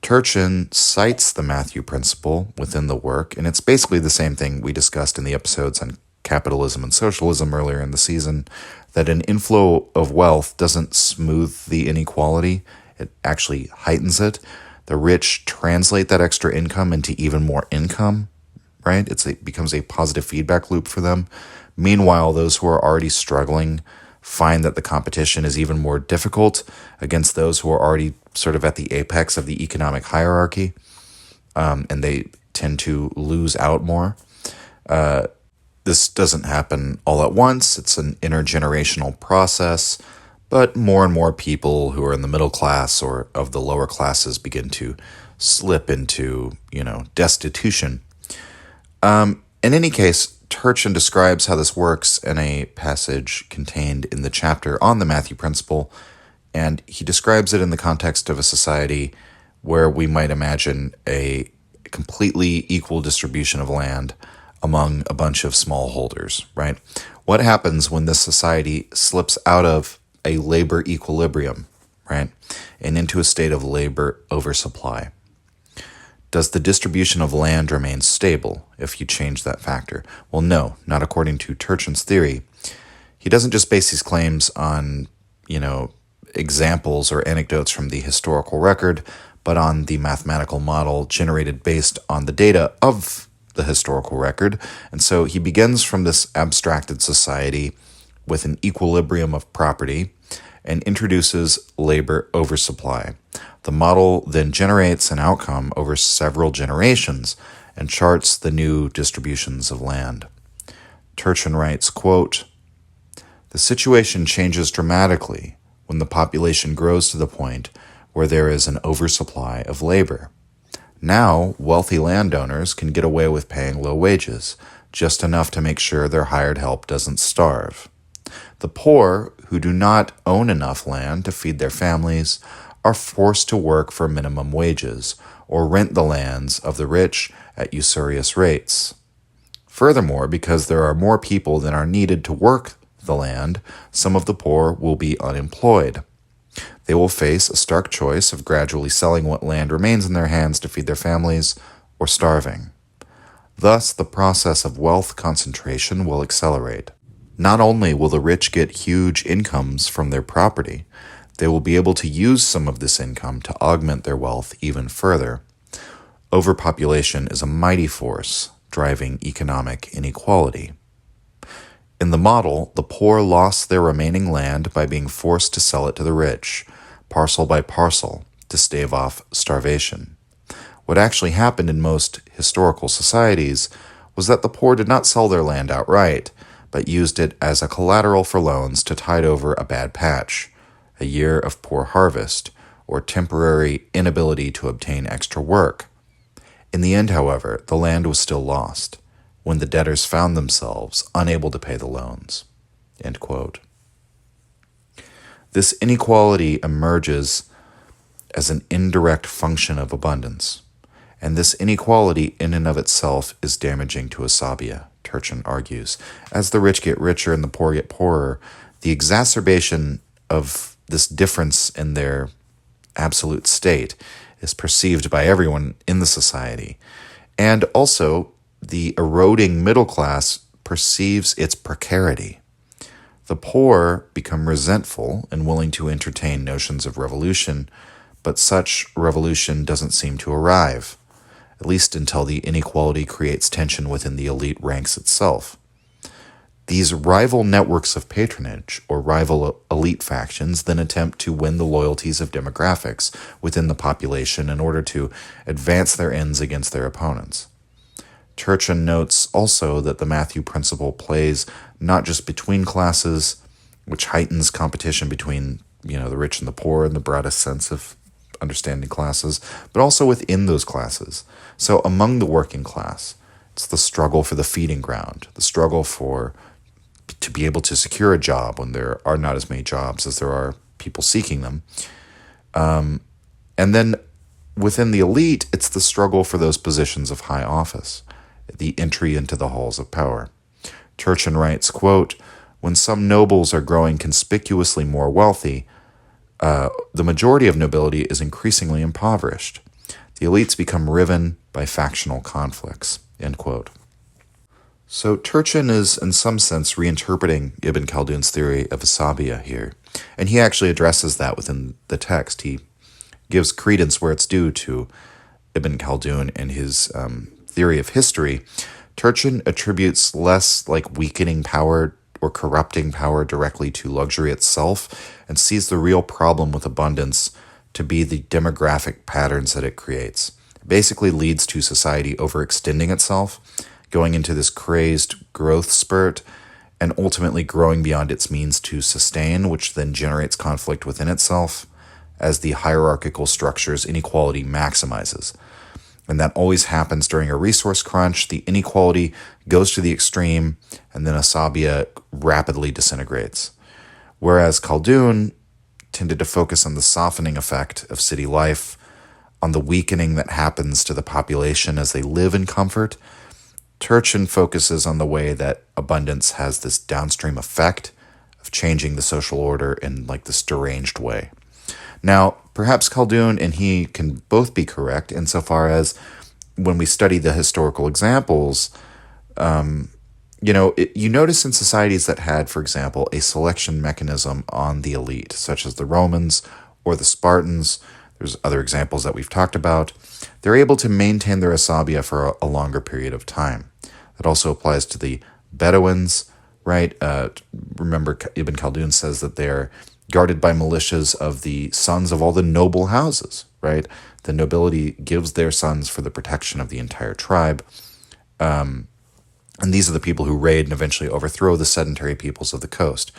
Turchin cites the Matthew principle within the work, and it's basically the same thing we discussed in the episodes on capitalism and socialism earlier in the season, that an inflow of wealth doesn't smooth the inequality, it actually heightens it. The rich translate that extra income into even more income, right? It becomes a positive feedback loop for them. Meanwhile, those who are already struggling find that the competition is even more difficult against those who are already sort of at the apex of the economic hierarchy, and they tend to lose out more. This doesn't happen all at once. It's an intergenerational process, but more and more people who are in the middle class or of the lower classes begin to slip into, destitution. In any case, Turchin describes how this works in a passage contained in the chapter on the Matthew Principle, and he describes it in the context of a society where we might imagine a completely equal distribution of land among a bunch of smallholders, right? What happens when this society slips out of a labor equilibrium, right, and into a state of labor oversupply? Does the distribution of land remain stable if you change that factor? Well, no, not according to Turchin's theory. He doesn't just base these claims on, examples or anecdotes from the historical record, but on the mathematical model generated based on the data of the historical record. And so he begins from this abstracted society with an equilibrium of property and introduces labor oversupply. The model then generates an outcome over several generations and charts the new distributions of land. Turchin writes, quote, "The situation changes dramatically when the population grows to the point where there is an oversupply of labor. Now, wealthy landowners can get away with paying low wages, just enough to make sure their hired help doesn't starve. The poor, who do not own enough land to feed their families, are forced to work for minimum wages or rent the lands of the rich at usurious rates. Furthermore, because there are more people than are needed to work the land, some of the poor will be unemployed. They will face a stark choice of gradually selling what land remains in their hands to feed their families or starving. Thus, the process of wealth concentration will accelerate. Not only will the rich get huge incomes from their property, they will be able to use some of this income to augment their wealth even further. Overpopulation is a mighty force driving economic inequality. In the model, the poor lost their remaining land by being forced to sell it to the rich, parcel by parcel, to stave off starvation. What actually happened in most historical societies was that the poor did not sell their land outright, but used it as a collateral for loans to tide over a bad patch, a year of poor harvest, or temporary inability to obtain extra work. In the end, however, the land was still lost, when the debtors found themselves unable to pay the loans." End quote. This inequality emerges as an indirect function of abundance, and this inequality in and of itself is damaging to asabiyyah, Turchin argues. As the rich get richer and the poor get poorer, the exacerbation of this difference in their absolute state is perceived by everyone in the society. And also, the eroding middle class perceives its precarity. The poor become resentful and willing to entertain notions of revolution, but such revolution doesn't seem to arrive, at least until the inequality creates tension within the elite ranks itself. These rival networks of patronage, or rival elite factions, then attempt to win the loyalties of demographics within the population in order to advance their ends against their opponents. Turchin notes also that the Matthew Principle plays not just between classes, which heightens competition between, the rich and the poor in the broadest sense of understanding classes, but also within those classes. So among the working class, it's the struggle for the feeding ground, the struggle to be able to secure a job when there are not as many jobs as there are people seeking them. And then within the elite, it's the struggle for those positions of high office, the entry into the halls of power. Turchin writes, quote, "When some nobles are growing conspicuously more wealthy, the majority of nobility is increasingly impoverished. The elites become riven by factional conflicts." End quote. So Turchin is, in some sense, reinterpreting Ibn Khaldun's theory of asabiyyah here, and he actually addresses that within the text. He gives credence where it's due to Ibn Khaldun and his theory of history. Turchin attributes less like weakening power or corrupting power directly to luxury itself, and sees the real problem with abundance to be the demographic patterns that it creates. It basically leads to society overextending itself, going into this crazed growth spurt, and ultimately growing beyond its means to sustain, which then generates conflict within itself as the hierarchical structure's inequality maximizes. And that always happens during a resource crunch. The inequality goes to the extreme, and then asabiyyah rapidly disintegrates. Whereas Khaldun tended to focus on the softening effect of city life, on the weakening that happens to the population as they live in comfort, Turchin focuses on the way that abundance has this downstream effect of changing the social order in like this deranged way. Now, perhaps Khaldun and he can both be correct insofar as when we study the historical examples, you notice in societies that had, for example, a selection mechanism on the elite, such as the Romans or the Spartans, there's other examples that we've talked about, they're able to maintain their asabiyyah for a longer period of time. That also applies to the Bedouins, right? Remember, Ibn Khaldun says that they're guarded by militias of the sons of all the noble houses, right? The nobility gives their sons for the protection of the entire tribe. And these are the people who raid and eventually overthrow the sedentary peoples of the coast.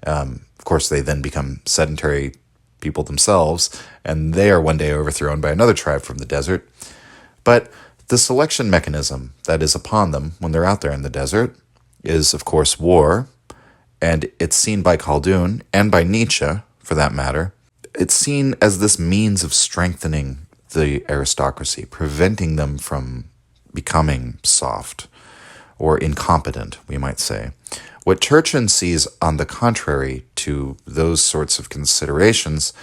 Of course, they then become sedentary people themselves, and they are one day overthrown by another tribe from the desert. But the selection mechanism that is upon them when they're out there in the desert is, of course, war, and it's seen by Khaldun and by Nietzsche, for that matter. It's seen as this means of strengthening the aristocracy, preventing them from becoming soft or incompetent, we might say. What Turchin sees, on the contrary to those sorts of considerations,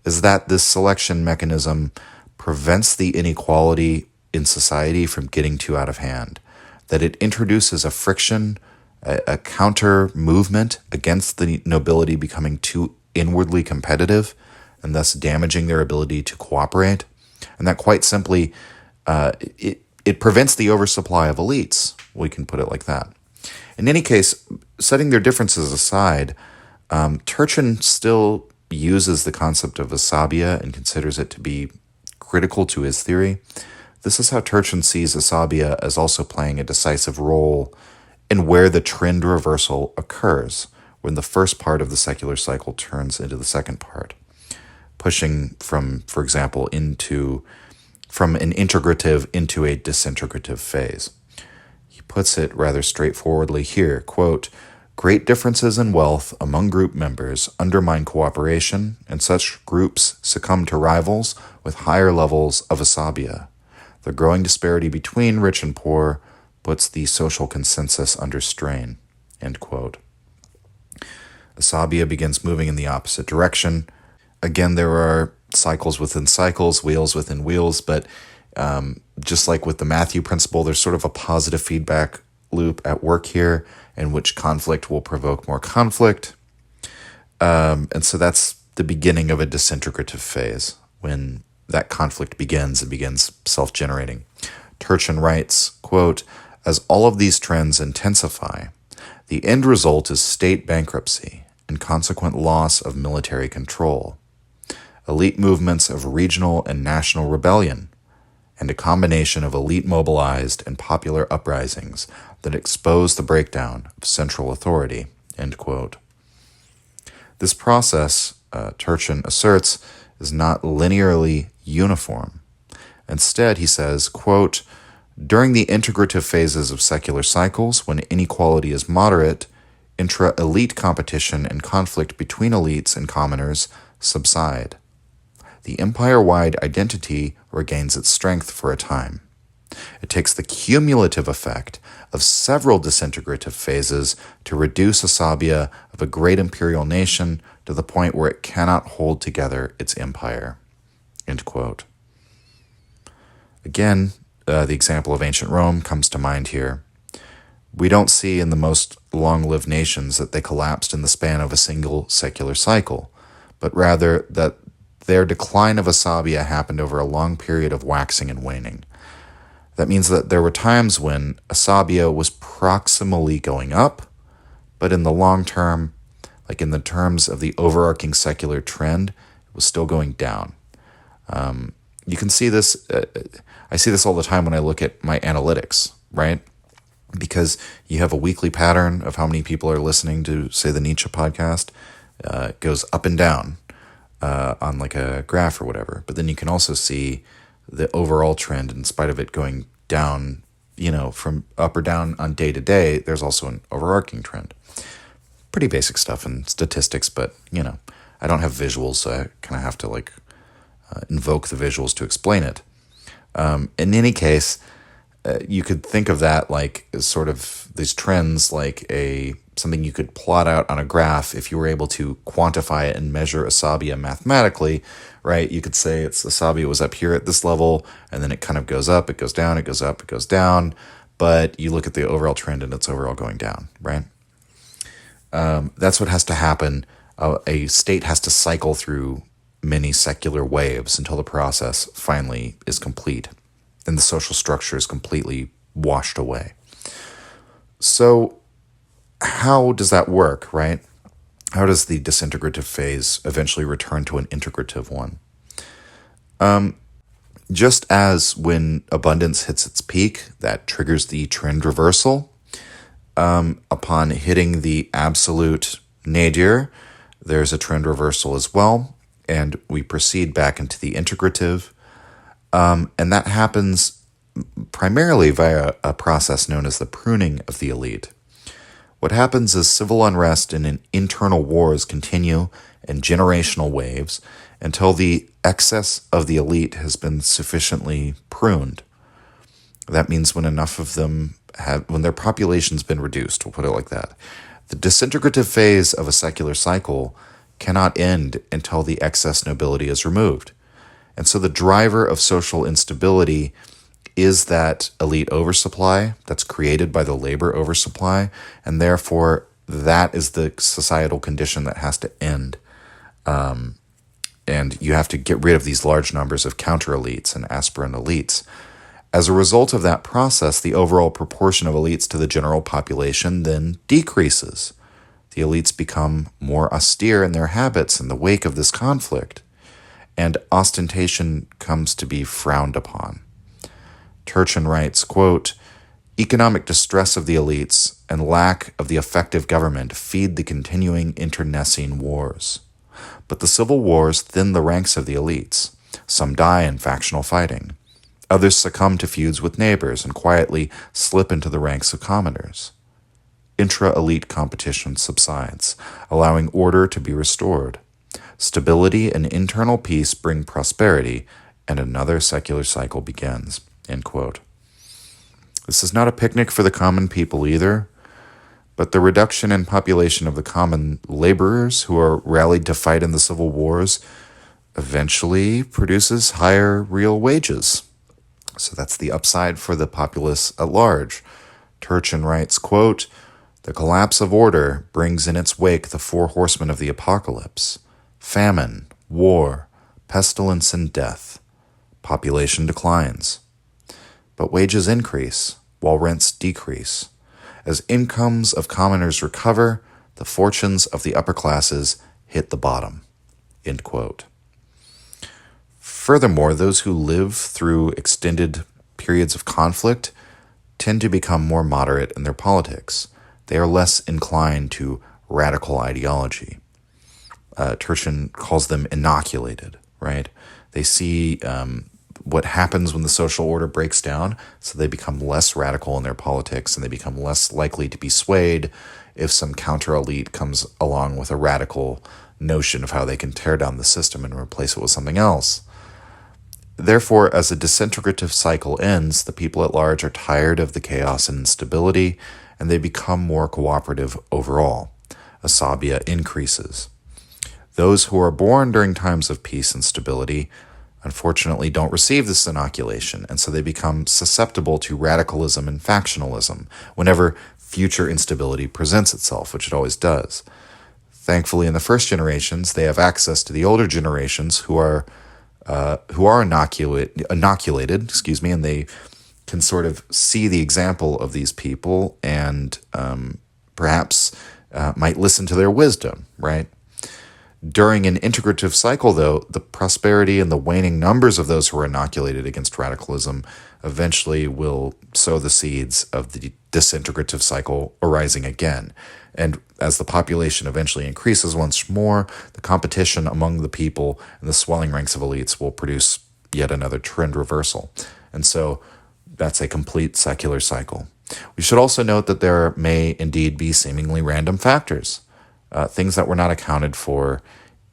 is that this selection mechanism prevents the inequality in society from getting too out of hand, that it introduces a friction, a counter movement against the nobility becoming too inwardly competitive and thus damaging their ability to cooperate, and that quite simply it prevents the oversupply of elites. We can put it like that. In any case, setting their differences aside, Turchin still uses the concept of asabiyyah and considers it to be critical to his theory. This is how Turchin sees asabiyyah as also playing a decisive role in where the trend reversal occurs, when the first part of the secular cycle turns into the second part, pushing from, for example, from an integrative into a disintegrative phase. He puts it rather straightforwardly here, quote, "Great differences in wealth among group members undermine cooperation, and such groups succumb to rivals with higher levels of asabiyyah. The growing disparity between rich and poor puts the social consensus under strain," end quote. Asabiyyah begins moving in the opposite direction. Again, there are cycles within cycles, wheels within wheels, but just like with the Matthew principle, there's sort of a positive feedback loop at work here in which conflict will provoke more conflict. And so that's the beginning of a disintegrative phase. When that conflict begins, it begins self-generating. Turchin writes, quote, "As all of these trends intensify, the end result is state bankruptcy and consequent loss of military control, elite movements of regional and national rebellion, and a combination of elite mobilized and popular uprisings that expose the breakdown of central authority," end quote. This process, Turchin asserts, is not linearly uniform. Instead, he says, quote, "During the integrative phases of secular cycles, when inequality is moderate, intra-elite competition and conflict between elites and commoners subside. The empire-wide identity regains its strength for a time. It takes the cumulative effect of several disintegrative phases to reduce asabiyyah of a great imperial nation to the point where it cannot hold together its empire," end quote. Again, the example of ancient Rome comes to mind here. We don't see in the most long-lived nations that they collapsed in the span of a single secular cycle, but rather that their decline of asabiyyah happened over a long period of waxing and waning. That means that there were times when asabiyyah was proximally going up, but in the long term, like in the terms of the overarching secular trend, it was still going down. You can see this, I see this all the time when I look at my analytics, right? Because you have a weekly pattern of how many people are listening to, say, the Nietzsche podcast. It goes up and down on like a graph or whatever. But then you can also see the overall trend, in spite of it going down, from up or down on day to day, there's also an overarching trend. Pretty basic stuff in statistics, but, I don't have visuals, so I kind of have to invoke the visuals to explain it. In any case, you could think of that as sort of these trends like something you could plot out on a graph if you were able to quantify it and measure asabiyyah mathematically, right? You could say asabiyyah was up here at this level, and then it kind of goes up, it goes down, it goes up, it goes down, but you look at the overall trend and it's overall going down, right? That's what has to happen. A state has to cycle through many secular waves until the process finally is complete and the social structure is completely washed away. So how does that work, right? How does the disintegrative phase eventually return to an integrative one? Just as when abundance hits its peak, that triggers the trend reversal, upon hitting the absolute nadir, there's a trend reversal as well, and we proceed back into the integrative. And that happens primarily via a process known as the pruning of the elite. What happens is civil unrest and internal wars continue in generational waves until the excess of the elite has been sufficiently pruned. That means when enough of them when their population's been reduced, we'll put it like that. The disintegrative phase of a secular cycle cannot end until the excess nobility is removed. And so the driver of social instability is that elite oversupply that's created by the labor oversupply, and therefore that is the societal condition that has to end. And you have to get rid of these large numbers of counter-elites and aspirant elites. As a result of that process, the overall proportion of elites to the general population then decreases. The elites become more austere in their habits in the wake of this conflict, and ostentation comes to be frowned upon. Turchin writes, quote, "Economic distress of the elites and lack of the effective government feed the continuing internecine wars. But the civil wars thin the ranks of the elites. Some die in factional fighting. Others succumb to feuds with neighbors and quietly slip into the ranks of commoners. Intra-elite competition subsides, allowing order to be restored. Stability and internal peace bring prosperity, and another secular cycle begins." End quote. This is not a picnic for the common people either, but the reduction in population of the common laborers who are rallied to fight in the civil wars eventually produces higher real wages. So that's the upside for the populace at large. Turchin writes, quote, "The collapse of order brings in its wake the four horsemen of the apocalypse: famine, war, pestilence, and death. Population declines. But wages increase, while rents decrease. As incomes of commoners recover, the fortunes of the upper classes hit the bottom." End quote. Furthermore, those who live through extended periods of conflict tend to become more moderate in their politics. They are less inclined to radical ideology. Turchin calls them inoculated, right? They see what happens when the social order breaks down, so they become less radical in their politics, and they become less likely to be swayed if some counter-elite comes along with a radical notion of how they can tear down the system and replace it with something else. Therefore, as a disintegrative cycle ends, the people at large are tired of the chaos and instability, and they become more cooperative overall. Asabiyyah increases. Those who are born during times of peace and stability unfortunately don't receive this inoculation, and so they become susceptible to radicalism and factionalism whenever future instability presents itself, which it always does. Thankfully, in the first generations, they have access to the older generations who are inoculated, and they can sort of see the example of these people and perhaps might listen to their wisdom, right? During an integrative cycle, though, the prosperity and the waning numbers of those who are inoculated against radicalism eventually will sow the seeds of the disintegrative cycle arising again. And as the population eventually increases once more, the competition among the people and the swelling ranks of elites will produce yet another trend reversal. And so that's a complete secular cycle. We should also note that there may indeed be seemingly random factors, things that were not accounted for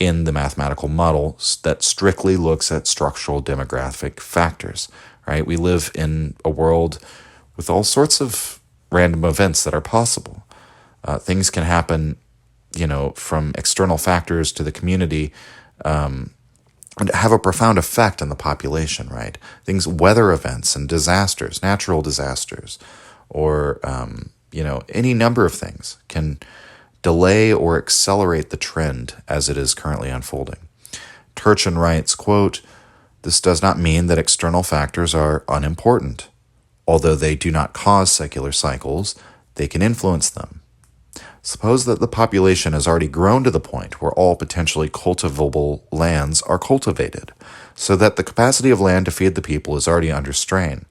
in the mathematical model that strictly looks at structural demographic factors, right? We live in a world with all sorts of random events that are possible. Things can happen, from external factors to the community, and have a profound effect on the population, right? Weather events and disasters, natural disasters, or, any number of things can delay or accelerate the trend as it is currently unfolding. Turchin writes, quote, "This does not mean that external factors are unimportant. Although they do not cause secular cycles, they can influence them. Suppose that the population has already grown to the point where all potentially cultivable lands are cultivated, so that the capacity of land to feed the people is already under strain.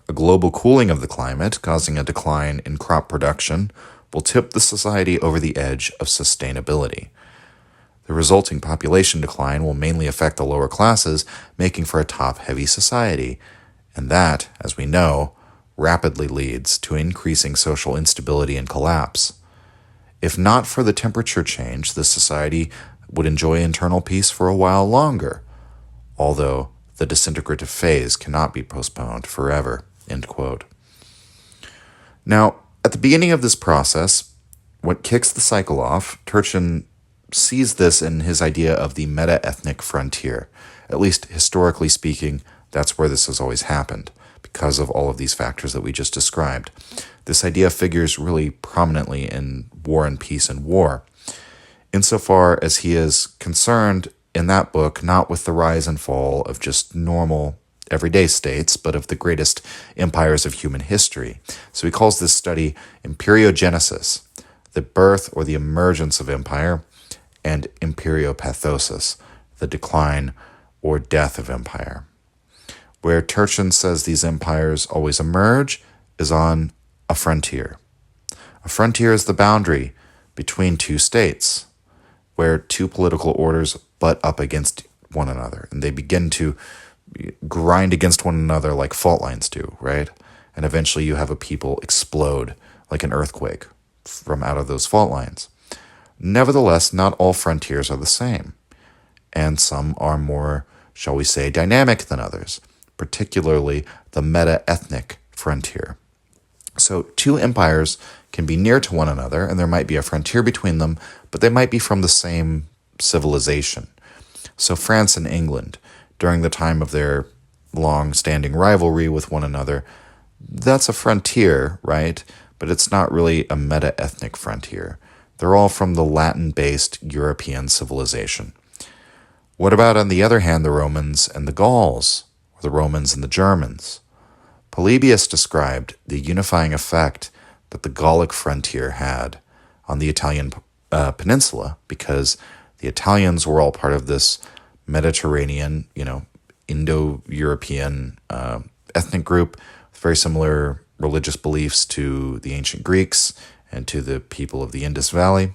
A global cooling of the climate, causing a decline in crop production, will tip the society over the edge of sustainability. The resulting population decline will mainly affect the lower classes, making for a top-heavy society, and that, as we know, rapidly leads to increasing social instability and collapse. If not for the temperature change, the society would enjoy internal peace for a while longer, although the disintegrative phase cannot be postponed forever." End quote. Now, at the beginning of this process, what kicks the cycle off, Turchin sees this in his idea of the meta-ethnic frontier. At least historically speaking, that's where this has always happened, because of all of these factors that we just described. This idea figures really prominently in War and Peace and War, insofar as he is concerned in that book not with the rise and fall of just normal everyday states, but of the greatest empires of human history. So he calls this study imperiogenesis, the birth or the emergence of empire, and imperiopathosis, the decline or death of empire. Where Turchin says these empires always emerge is on a frontier. A frontier is the boundary between two states, where two political orders butt up against one another, and they begin to grind against one another like fault lines do, right? And eventually you have a people explode like an earthquake from out of those fault lines. Nevertheless, not all frontiers are the same, and some are more, shall we say, dynamic than others, particularly the meta-ethnic frontier. So two empires can be near to one another, and there might be a frontier between them, but they might be from the same civilization. So France and England, during the time of their long-standing rivalry with one another, that's a frontier, right? But it's not really a meta-ethnic frontier. They're all from the Latin-based European civilization. What about, on the other hand, the Romans and the Gauls, or the Romans and the Germans? Polybius described the unifying effect that the Gallic frontier had on the Italian peninsula, because the Italians were all part of this Mediterranean, Indo-European ethnic group with very similar religious beliefs to the ancient Greeks and to the people of the Indus Valley,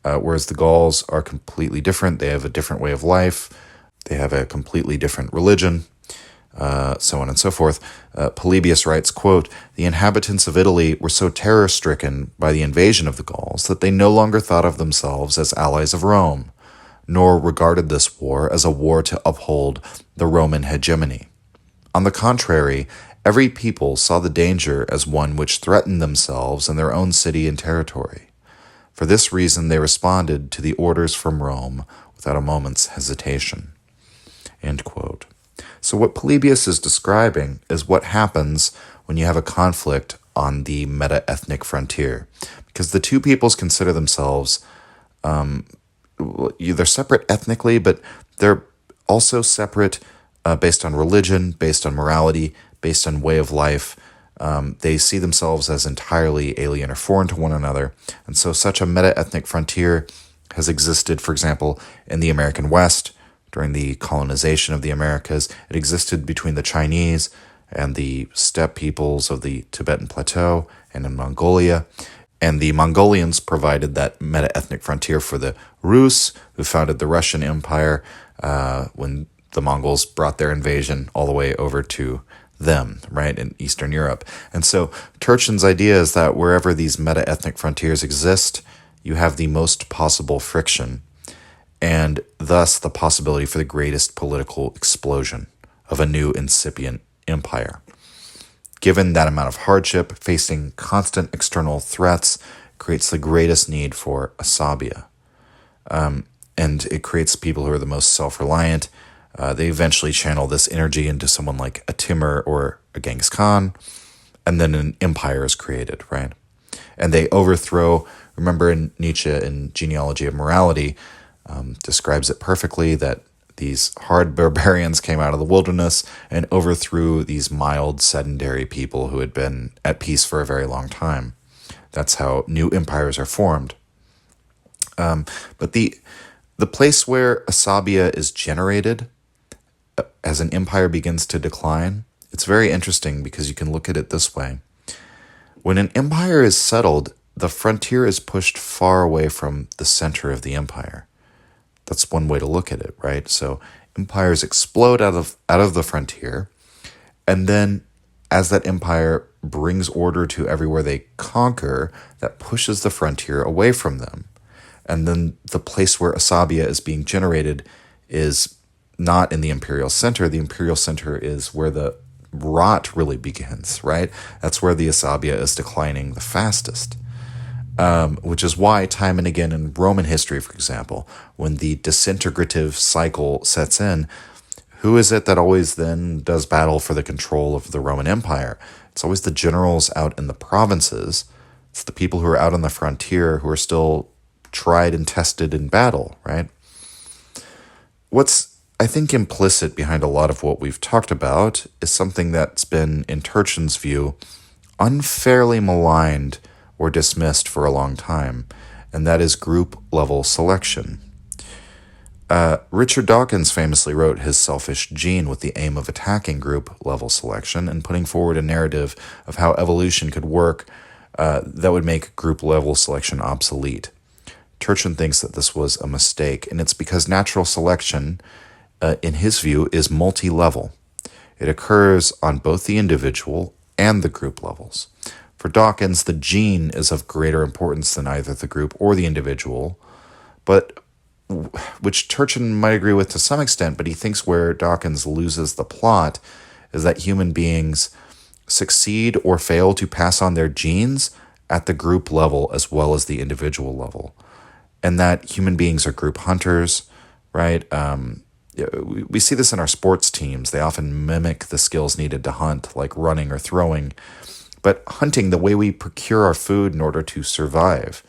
whereas the Gauls are completely different. They have a different way of life. They have a completely different religion, so on and so forth. Polybius writes, quote, "The inhabitants of Italy were so terror-stricken by the invasion of the Gauls that they no longer thought of themselves as allies of Rome, nor regarded this war as a war to uphold the Roman hegemony. On the contrary, every people saw the danger as one which threatened themselves and their own city and territory. For this reason they responded to the orders from Rome without a moment's hesitation." End quote. So what Polybius is describing is what happens when you have a conflict on the meta-ethnic frontier, because the two peoples consider themselves they're separate ethnically, but they're also separate based on religion, based on morality, based on way of life. They see themselves as entirely alien or foreign to one another. And so such a meta-ethnic frontier has existed, for example, in the American West during the colonization of the Americas. It existed between the Chinese and the steppe peoples of the Tibetan Plateau and in Mongolia. And the Mongolians provided that meta-ethnic frontier for the Rus, who founded the Russian Empire when the Mongols brought their invasion all the way over to them, right, in Eastern Europe. And so Turchin's idea is that wherever these meta-ethnic frontiers exist, you have the most possible friction, and thus the possibility for the greatest political explosion of a new incipient empire. Given that amount of hardship, facing constant external threats creates the greatest need for asabiyyah. And it creates people who are the most self-reliant. They eventually channel this energy into someone like a Timur or a Genghis Khan, and then an empire is created, right? And they overthrow, remember in Nietzsche in Genealogy of Morality, describes it perfectly that these hard barbarians came out of the wilderness and overthrew these mild, sedentary people who had been at peace for a very long time. That's how new empires are formed. But the place where asabiyyah is generated as an empire begins to decline, it's very interesting because you can look at it this way. When an empire is settled, the frontier is pushed far away from the center of the empire. That's one way to look at it, right? So empires explode out of the frontier, and then as that empire brings order to everywhere they conquer, that pushes the frontier away from them. And then the place where asabiyyah is being generated is not in the imperial center. The imperial center is where the rot really begins, right? That's where the asabiyyah is declining the fastest. Which is why time and again in Roman history, for example, when the disintegrative cycle sets in, who is it that always then does battle for the control of the Roman Empire? It's always the generals out in the provinces. It's the people who are out on the frontier who are still tried and tested in battle, right? What's, I think, implicit behind a lot of what we've talked about is something that's been, in Turchin's view, unfairly maligned or dismissed for a long time, and that is group-level selection. Richard Dawkins famously wrote his Selfish Gene with the aim of attacking group-level selection and putting forward a narrative of how evolution could work that would make group-level selection obsolete. Turchin thinks that this was a mistake, and it's because natural selection, in his view, is multi-level. It occurs on both the individual and the group levels. For Dawkins, the gene is of greater importance than either the group or the individual, but which Turchin might agree with to some extent, but he thinks where Dawkins loses the plot is that human beings succeed or fail to pass on their genes at the group level as well as the individual level, and that human beings are group hunters, right? We see this in our sports teams. They often mimic the skills needed to hunt, like running or throwing. But hunting, the way we procure our food in order to survive,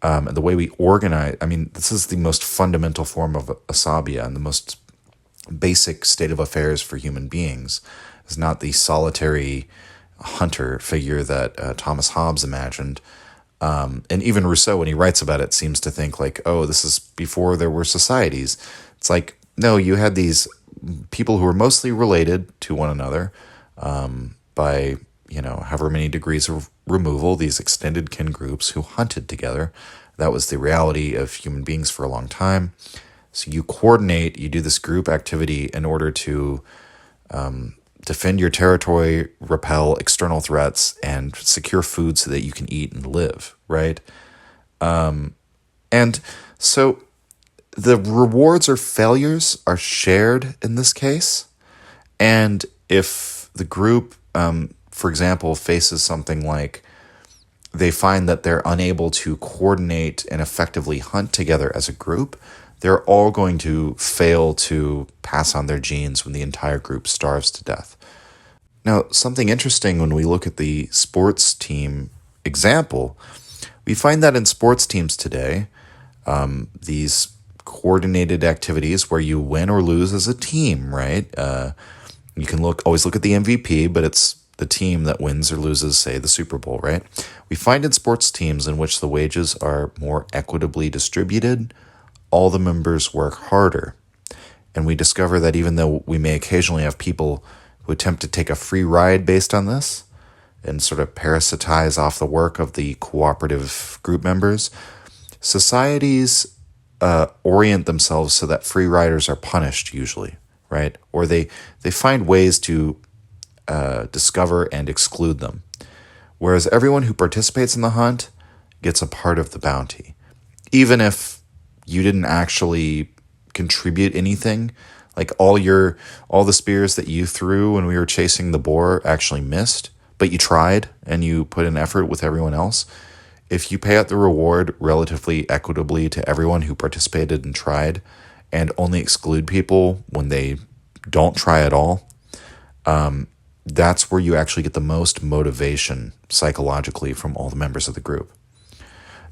and the way we organize, I mean, this is the most fundamental form of asabiyyah and the most basic state of affairs for human beings. It's not the solitary hunter figure that Thomas Hobbes imagined. And even Rousseau, when he writes about it, seems to think like, oh, this is before there were societies. It's like, no, you had these people who were mostly related to one another by, however many degrees of removal, these extended kin groups who hunted together. That was the reality of human beings for a long time. So you coordinate, you do this group activity in order to defend your territory, repel external threats, and secure food so that you can eat and live, right? And so the rewards or failures are shared in this case. And if the group, for example, faces something like they find that they're unable to coordinate and effectively hunt together as a group, they're all going to fail to pass on their genes when the entire group starves to death. Now, something interesting when we look at the sports team example, we find that in sports teams today, these coordinated activities where you win or lose as a team, right? You can always look at the MVP, but it's the team that wins or loses, say, the Super Bowl, right? We find in sports teams in which the wages are more equitably distributed, all the members work harder. And we discover that even though we may occasionally have people who attempt to take a free ride based on this and sort of parasitize off the work of the cooperative group members, societies orient themselves so that free riders are punished usually, right? Or they find ways to discover and exclude them. Whereas everyone who participates in the hunt gets a part of the bounty. Even if you didn't actually contribute anything, like all the spears that you threw when we were chasing the boar actually missed, but you tried and you put in effort with everyone else. If you pay out the reward relatively equitably to everyone who participated and tried, and only exclude people when they don't try at all, that's where you actually get the most motivation psychologically from all the members of the group.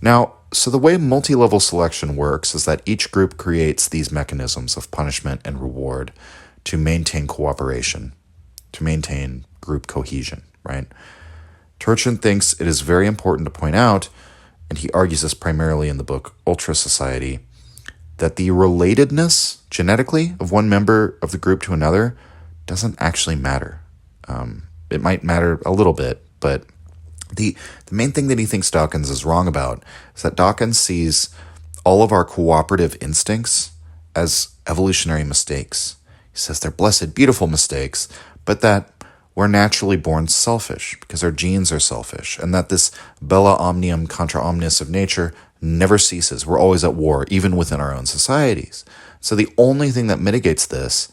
Now, so the way multi-level selection works is that each group creates these mechanisms of punishment and reward to maintain cooperation, to maintain group cohesion, right? Turchin thinks it is very important to point out, and he argues this primarily in the book Ultra Society, that the relatedness genetically of one member of the group to another doesn't actually matter. It might matter a little bit, but the main thing that he thinks Dawkins is wrong about is that Dawkins sees all of our cooperative instincts as evolutionary mistakes. He says they're blessed, beautiful mistakes, but that we're naturally born selfish because our genes are selfish, and that this bella omnium contra omnis of nature never ceases. We're always at war, even within our own societies. So the only thing that mitigates this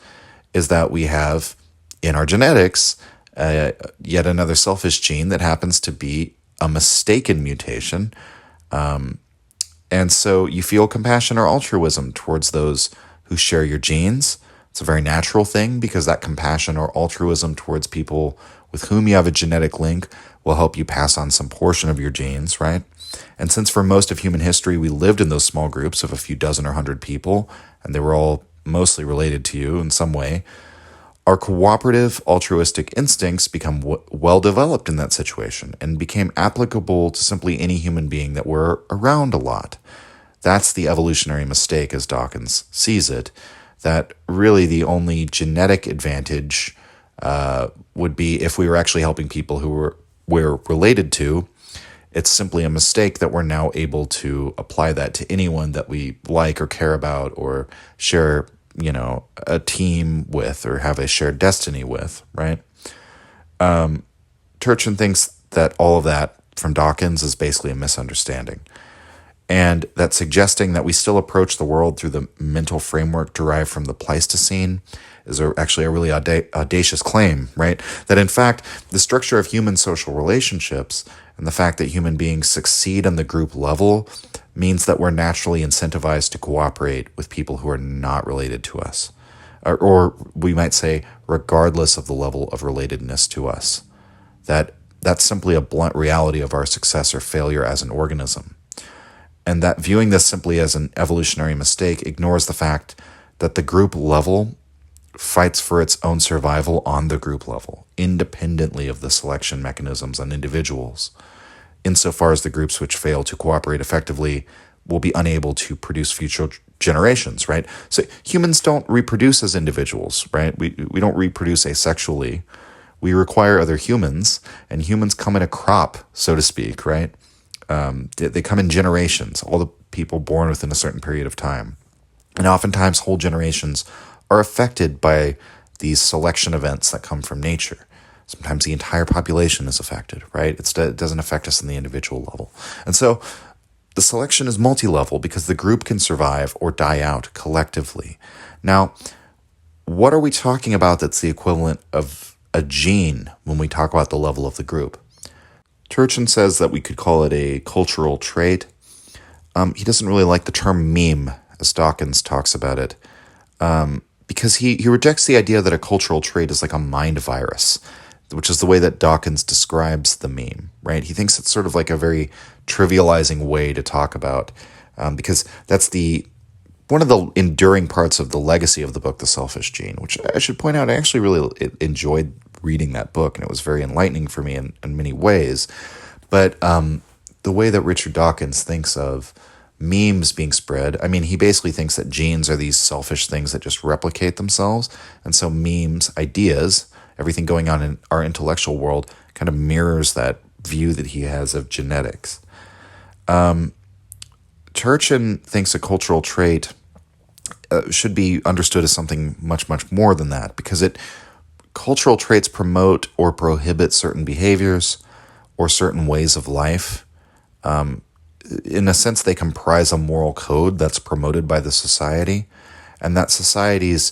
is that we have in our genetics yet another selfish gene that happens to be a mistaken mutation. And so you feel compassion or altruism towards those who share your genes. It's a very natural thing because that compassion or altruism towards people with whom you have a genetic link will help you pass on some portion of your genes, right? And since for most of human history we lived in those small groups of a few dozen or 100 people, and they were all mostly related to you in some way, our cooperative altruistic instincts become well developed in that situation and became applicable to simply any human being that were around a lot. That's the evolutionary mistake as Dawkins sees it, that really the only genetic advantage would be if we were actually helping people who we're related to. It's simply a mistake that we're now able to apply that to anyone that we like or care about or share, a team with or have a shared destiny with, right? Turchin thinks that all of that from Dawkins is basically a misunderstanding, and that suggesting that we still approach the world through the mental framework derived from the Pleistocene is actually a really audacious claim, right? That in fact, the structure of human social relationships and the fact that human beings succeed on the group level means that we're naturally incentivized to cooperate with people who are not related to us. Or we might say, regardless of the level of relatedness to us. That's simply a blunt reality of our success or failure as an organism. And that viewing this simply as an evolutionary mistake ignores the fact that the group level fights for its own survival on the group level, independently of the selection mechanisms on individuals, insofar as the groups which fail to cooperate effectively will be unable to produce future generations, right? So humans don't reproduce as individuals, right? We don't reproduce asexually. We require other humans, and humans come in a crop, so to speak, right? They come in generations, all the people born within a certain period of time. And oftentimes whole generations are affected by these selection events that come from nature. Sometimes the entire population is affected, right? It doesn't affect us on the individual level. And so the selection is multi-level because the group can survive or die out collectively. Now, what are we talking about that's the equivalent of a gene when we talk about the level of the group? Turchin says that we could call it a cultural trait. He doesn't really like the term meme, as Dawkins talks about it, because he rejects the idea that a cultural trait is like a mind virus, which is the way that Dawkins describes the meme, right? He thinks it's sort of like a very trivializing way to talk about, because that's one of the enduring parts of the legacy of the book, The Selfish Gene, which I should point out I actually really enjoyed reading that book, and it was very enlightening for me in many ways. But the way that Richard Dawkins thinks of memes being spread, I mean, he basically thinks that genes are these selfish things that just replicate themselves. And so memes, ideas, everything going on in our intellectual world kind of mirrors that view that he has of genetics. Turchin thinks a cultural trait should be understood as something much, much more than that, because cultural traits promote or prohibit certain behaviors or certain ways of life. In a sense, they comprise a moral code that's promoted by the society, and that societies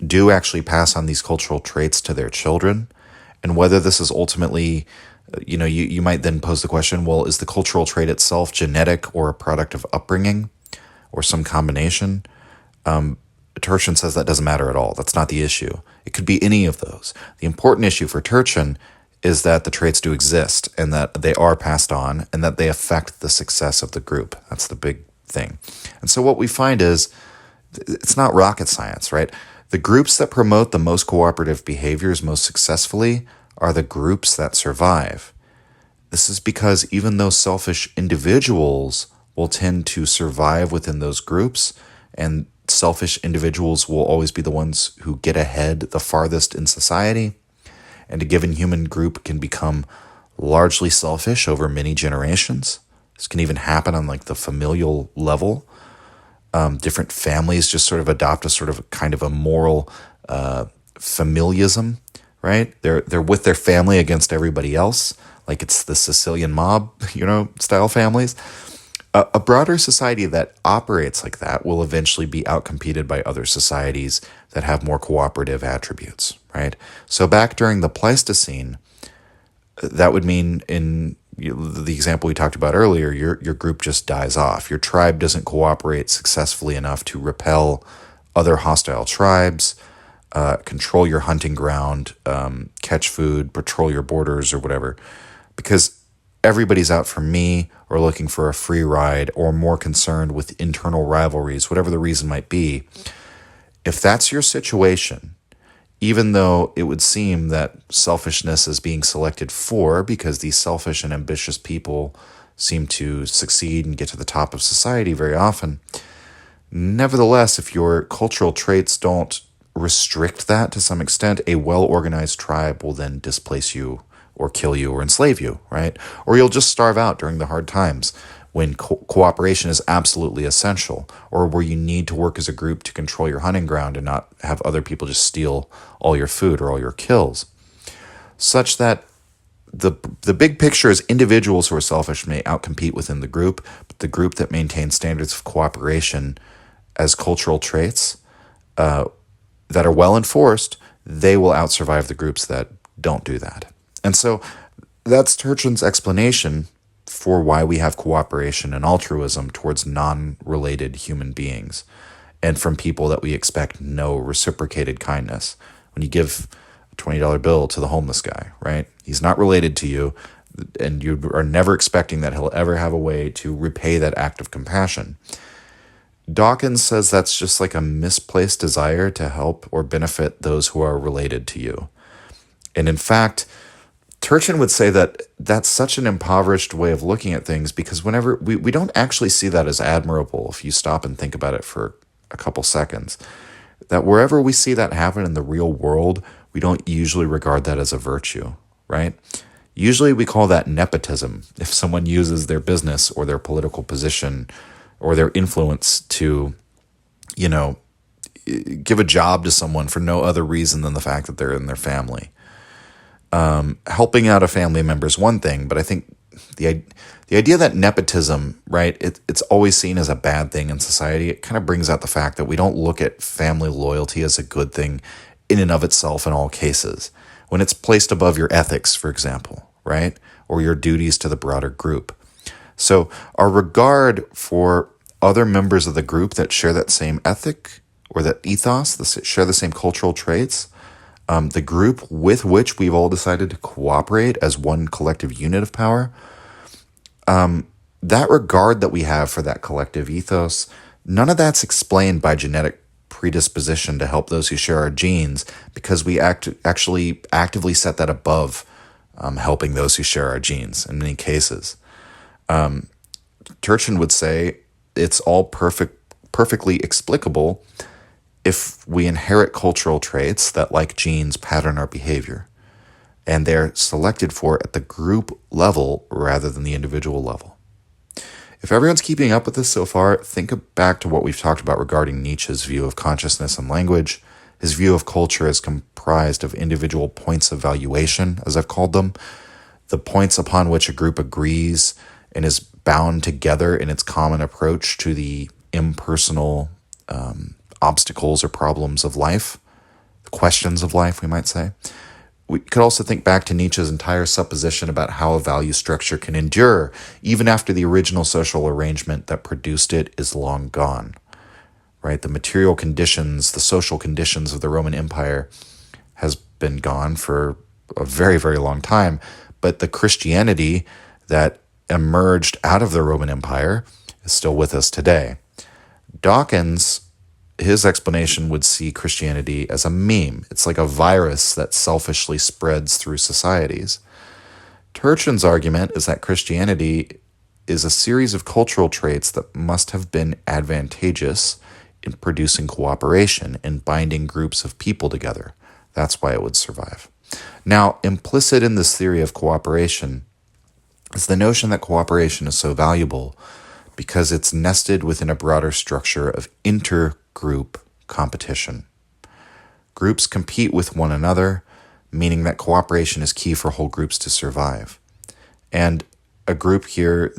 do actually pass on these cultural traits to their children. And whether this is ultimately, you might then pose the question, well, is the cultural trait itself genetic or a product of upbringing or some combination? Turchin says that doesn't matter at all. That's not the issue. It could be any of those. The important issue for Turchin is that the traits do exist and that they are passed on and that they affect the success of the group. That's the big thing. And so what we find is it's not rocket science, right? The groups that promote the most cooperative behaviors most successfully are the groups that survive. This is because even though selfish individuals will tend to survive within those groups, and selfish individuals will always be the ones who get ahead the farthest in society, and a given human group can become largely selfish over many generations. This can even happen on like the familial level. Different families just sort of adopt a sort of kind of a moral familialism, right? They're with their family against everybody else, like it's the Sicilian mob, style families. A broader society that operates like that will eventually be outcompeted by other societies that have more cooperative attributes, right? So back during the Pleistocene, that would mean in the example we talked about earlier, your group just dies off. Your tribe doesn't cooperate successfully enough to repel other hostile tribes, control your hunting ground, catch food, patrol your borders or whatever, because everybody's out for me or looking for a free ride or more concerned with internal rivalries, whatever the reason might be. If that's your situation, even though it would seem that selfishness is being selected for because these selfish and ambitious people seem to succeed and get to the top of society very often, nevertheless, if your cultural traits don't restrict that to some extent, a well-organized tribe will then displace you or kill you or enslave you, right? Or you'll just starve out during the hard times when cooperation is absolutely essential, or where you need to work as a group to control your hunting ground and not have other people just steal all your food or all your kills. Such that the big picture is individuals who are selfish may outcompete within the group, but the group that maintains standards of cooperation as cultural traits that are well enforced, they will outsurvive the groups that don't do that. And so that's Turchin's explanation for why we have cooperation and altruism towards non-related human beings and from people that we expect no reciprocated kindness. When you give a $20 bill to the homeless guy, right? He's not related to you, and you are never expecting that he'll ever have a way to repay that act of compassion. Dawkins says that's just like a misplaced desire to help or benefit those who are related to you. And in fact, Turchin would say that that's such an impoverished way of looking at things because whenever we don't actually see that as admirable if you stop and think about it for a couple seconds. That wherever we see that happen in the real world, we don't usually regard that as a virtue, right? Usually we call that nepotism if someone uses their business or their political position or their influence to, give a job to someone for no other reason than the fact that they're in their family. Helping out a family member is one thing, but I think the idea that nepotism, right, it's always seen as a bad thing in society. It kind of brings out the fact that we don't look at family loyalty as a good thing in and of itself in all cases. When it's placed above your ethics, for example, right, or your duties to the broader group. So our regard for other members of the group that share that same ethic or that ethos, share the same cultural traits, the group with which we've all decided to cooperate as one collective unit of power, that regard that we have for that collective ethos, none of that's explained by genetic predisposition to help those who share our genes because we actually actively set that above helping those who share our genes in many cases. Turchin would say it's all perfectly explicable if we inherit cultural traits that, like genes, pattern our behavior, and they're selected for at the group level rather than the individual level. If everyone's keeping up with this so far, think back to what we've talked about regarding Nietzsche's view of consciousness and language. His view of culture is comprised of individual points of valuation, as I've called them, the points upon which a group agrees and is bound together in its common approach to the impersonal obstacles or problems of life, the questions of life, we might say. We could also think back to Nietzsche's entire supposition about how a value structure can endure even after the original social arrangement that produced it is long gone. Right? The material conditions, the social conditions of the Roman Empire has been gone for a very, very long time, but the Christianity that emerged out of the Roman Empire is still with us today. Dawkins, his explanation would see Christianity as a meme. It's like a virus that selfishly spreads through societies. Turchin's argument is that Christianity is a series of cultural traits that must have been advantageous in producing cooperation and binding groups of people together. That's why it would survive. Now, implicit in this theory of cooperation is the notion that cooperation is so valuable because it's nested within a broader structure of intergroup competition. Groups compete with one another, meaning that cooperation is key for whole groups to survive. And a group here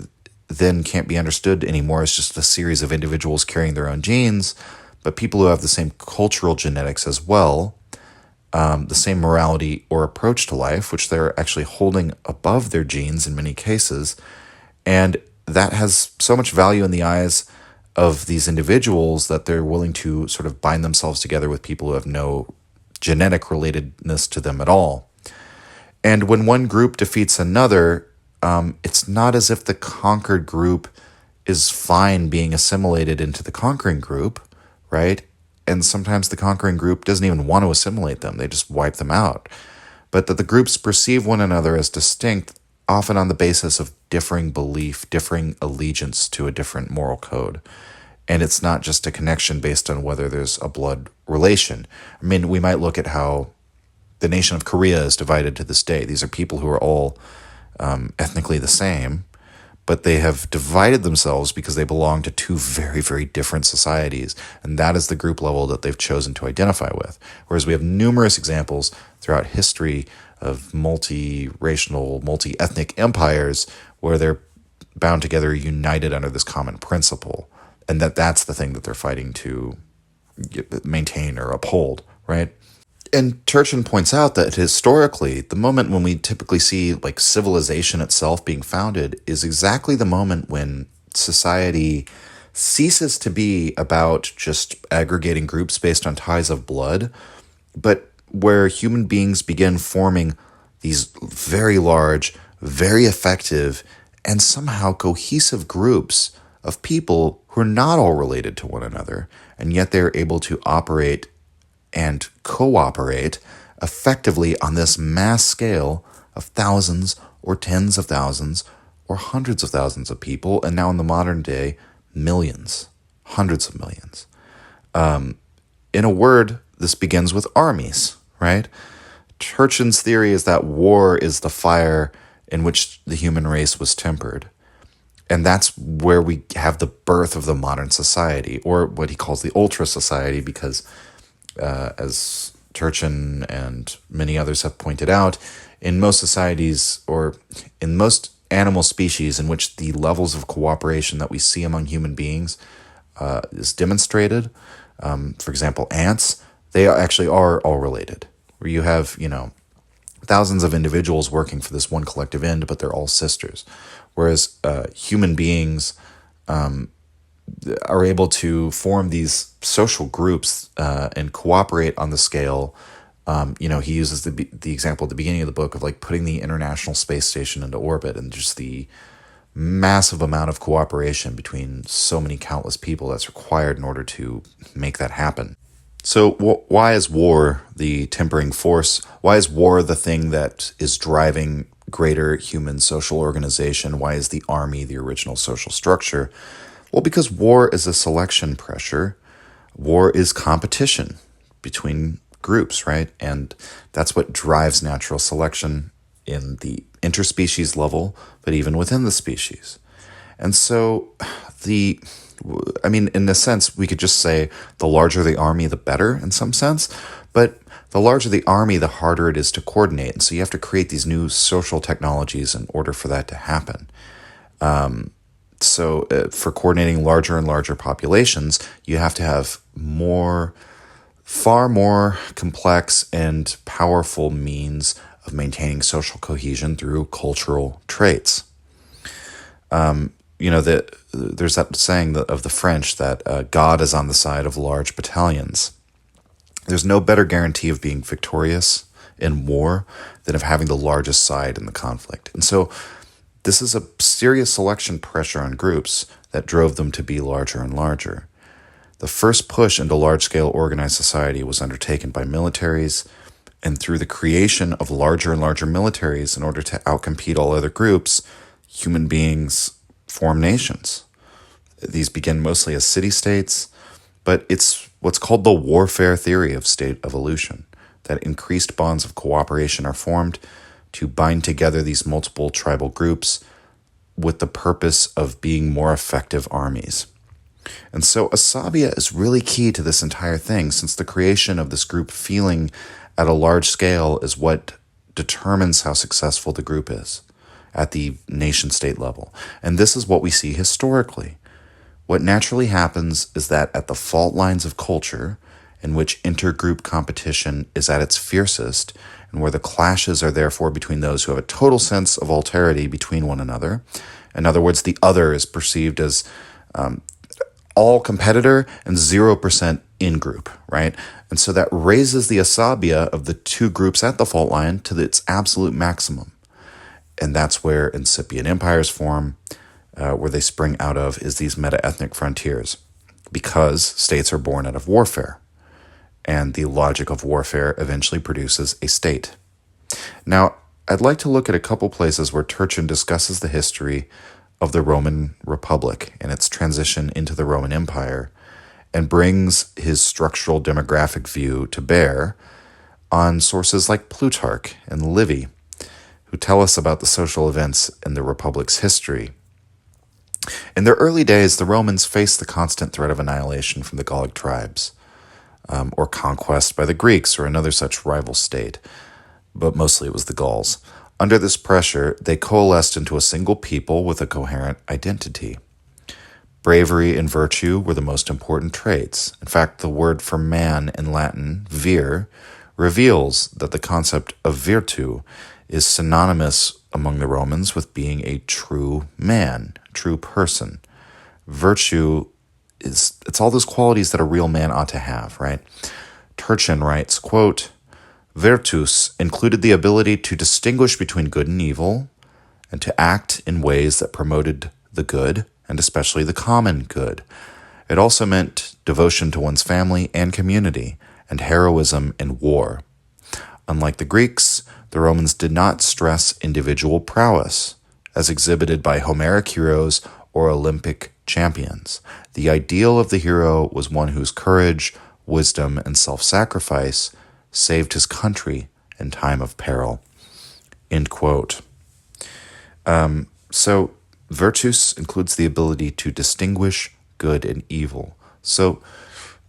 then can't be understood anymore as just a series of individuals carrying their own genes, but people who have the same cultural genetics as well, the same morality or approach to life, which they're actually holding above their genes in many cases. And that has so much value in the eyes of these individuals that they're willing to sort of bind themselves together with people who have no genetic relatedness to them at all. And when one group defeats another, it's not as if the conquered group is fine being assimilated into the conquering group, right? And sometimes the conquering group doesn't even want to assimilate them. They just wipe them out. But that the groups perceive one another as distinct, often on the basis of differing belief, differing allegiance to a different moral code. And it's not just a connection based on whether there's a blood relation. I mean, we might look at how the nation of Korea is divided to this day. These are people who are all ethnically the same, but they have divided themselves because they belong to two very, very different societies. And that is the group level that they've chosen to identify with. Whereas we have numerous examples throughout history of multi-racial, multi-ethnic empires where they're bound together, united under this common principle. And that's the thing that they're fighting to maintain or uphold, right? And Turchin points out that historically, the moment when we typically see like civilization itself being founded is exactly the moment when society ceases to be about just aggregating groups based on ties of blood, but where human beings begin forming these very large, very effective, and somehow cohesive groups of people who are not all related to one another, and yet they're able to operate and cooperate effectively on this mass scale of thousands or tens of thousands or hundreds of thousands of people, and now in the modern day, millions, hundreds of millions. In a word, this begins with armies, right? Turchin's theory is that war is the fire in which the human race was tempered. And that's where we have the birth of the modern society, or what he calls the ultra society, because as Turchin and many others have pointed out, in most societies or in most animal species in which the levels of cooperation that we see among human beings is demonstrated, for example, ants, they actually are all related, where you have, thousands of individuals working for this one collective end, but they're all sisters. Whereas human beings are able to form these social groups and cooperate on the scale. He uses the example at the beginning of the book of like putting the International Space Station into orbit and just the massive amount of cooperation between so many countless people that's required in order to make that happen. So why is war the tempering force? Why is war the thing that is driving greater human social organization? Why is the army the original social structure? Well, because war is a selection pressure. War is competition between groups, right? And that's what drives natural selection in the interspecies level, but even within the species. And so in a sense, we could just say the larger the army, the better in some sense, but the larger the army, the harder it is to coordinate. And so you have to create these new social technologies in order for that to happen. For coordinating larger and larger populations, you have to have far more complex and powerful means of maintaining social cohesion through cultural traits. There's that saying of the French that God is on the side of large battalions. There's no better guarantee of being victorious in war than of having the largest side in the conflict. And so this is a serious selection pressure on groups that drove them to be larger and larger. The first push into large-scale organized society was undertaken by militaries, and through the creation of larger and larger militaries in order to outcompete all other groups, human beings form nations. These begin mostly as city-states, but it's what's called the warfare theory of state evolution, that increased bonds of cooperation are formed to bind together these multiple tribal groups with the purpose of being more effective armies. And so asabiyyah is really key to this entire thing, since the creation of this group feeling at a large scale is what determines how successful the group is at the nation-state level. And this is what we see historically. What naturally happens is that at the fault lines of culture, in which intergroup competition is at its fiercest, and where the clashes are therefore between those who have a total sense of alterity between one another. In other words, the other is perceived as all competitor and 0% in-group, right? And so that raises the asabiyyah of the two groups at the fault line to its absolute maximum. And that's where incipient empires form, where they spring out of is these meta-ethnic frontiers, because states are born out of warfare. And the logic of warfare eventually produces a state. Now, I'd like to look at a couple places where Turchin discusses the history of the Roman Republic and its transition into the Roman Empire, and brings his structural demographic view to bear on sources like Plutarch and Livy, who tell us about the social events in the Republic's history. In their early days, the Romans faced the constant threat of annihilation from the Gallic tribes, or conquest by the Greeks or another such rival state, but mostly it was the Gauls. Under this pressure, they coalesced into a single people with a coherent identity. Bravery and virtue were the most important traits. In fact, the word for man in Latin, vir, reveals that the concept of virtu is synonymous among the Romans with being a true man, true person. Virtue it's all those qualities that a real man ought to have, right? Turchin writes, quote, "Virtus included the ability to distinguish between good and evil, and to act in ways that promoted the good, and especially the common good. It also meant devotion to one's family and community, and heroism in war. Unlike the Greeks, the Romans did not stress individual prowess, as exhibited by Homeric heroes or Olympic champions. The ideal of the hero was one whose courage, wisdom, and self-sacrifice saved his country in time of peril." End quote. So virtus includes the ability to distinguish good and evil. So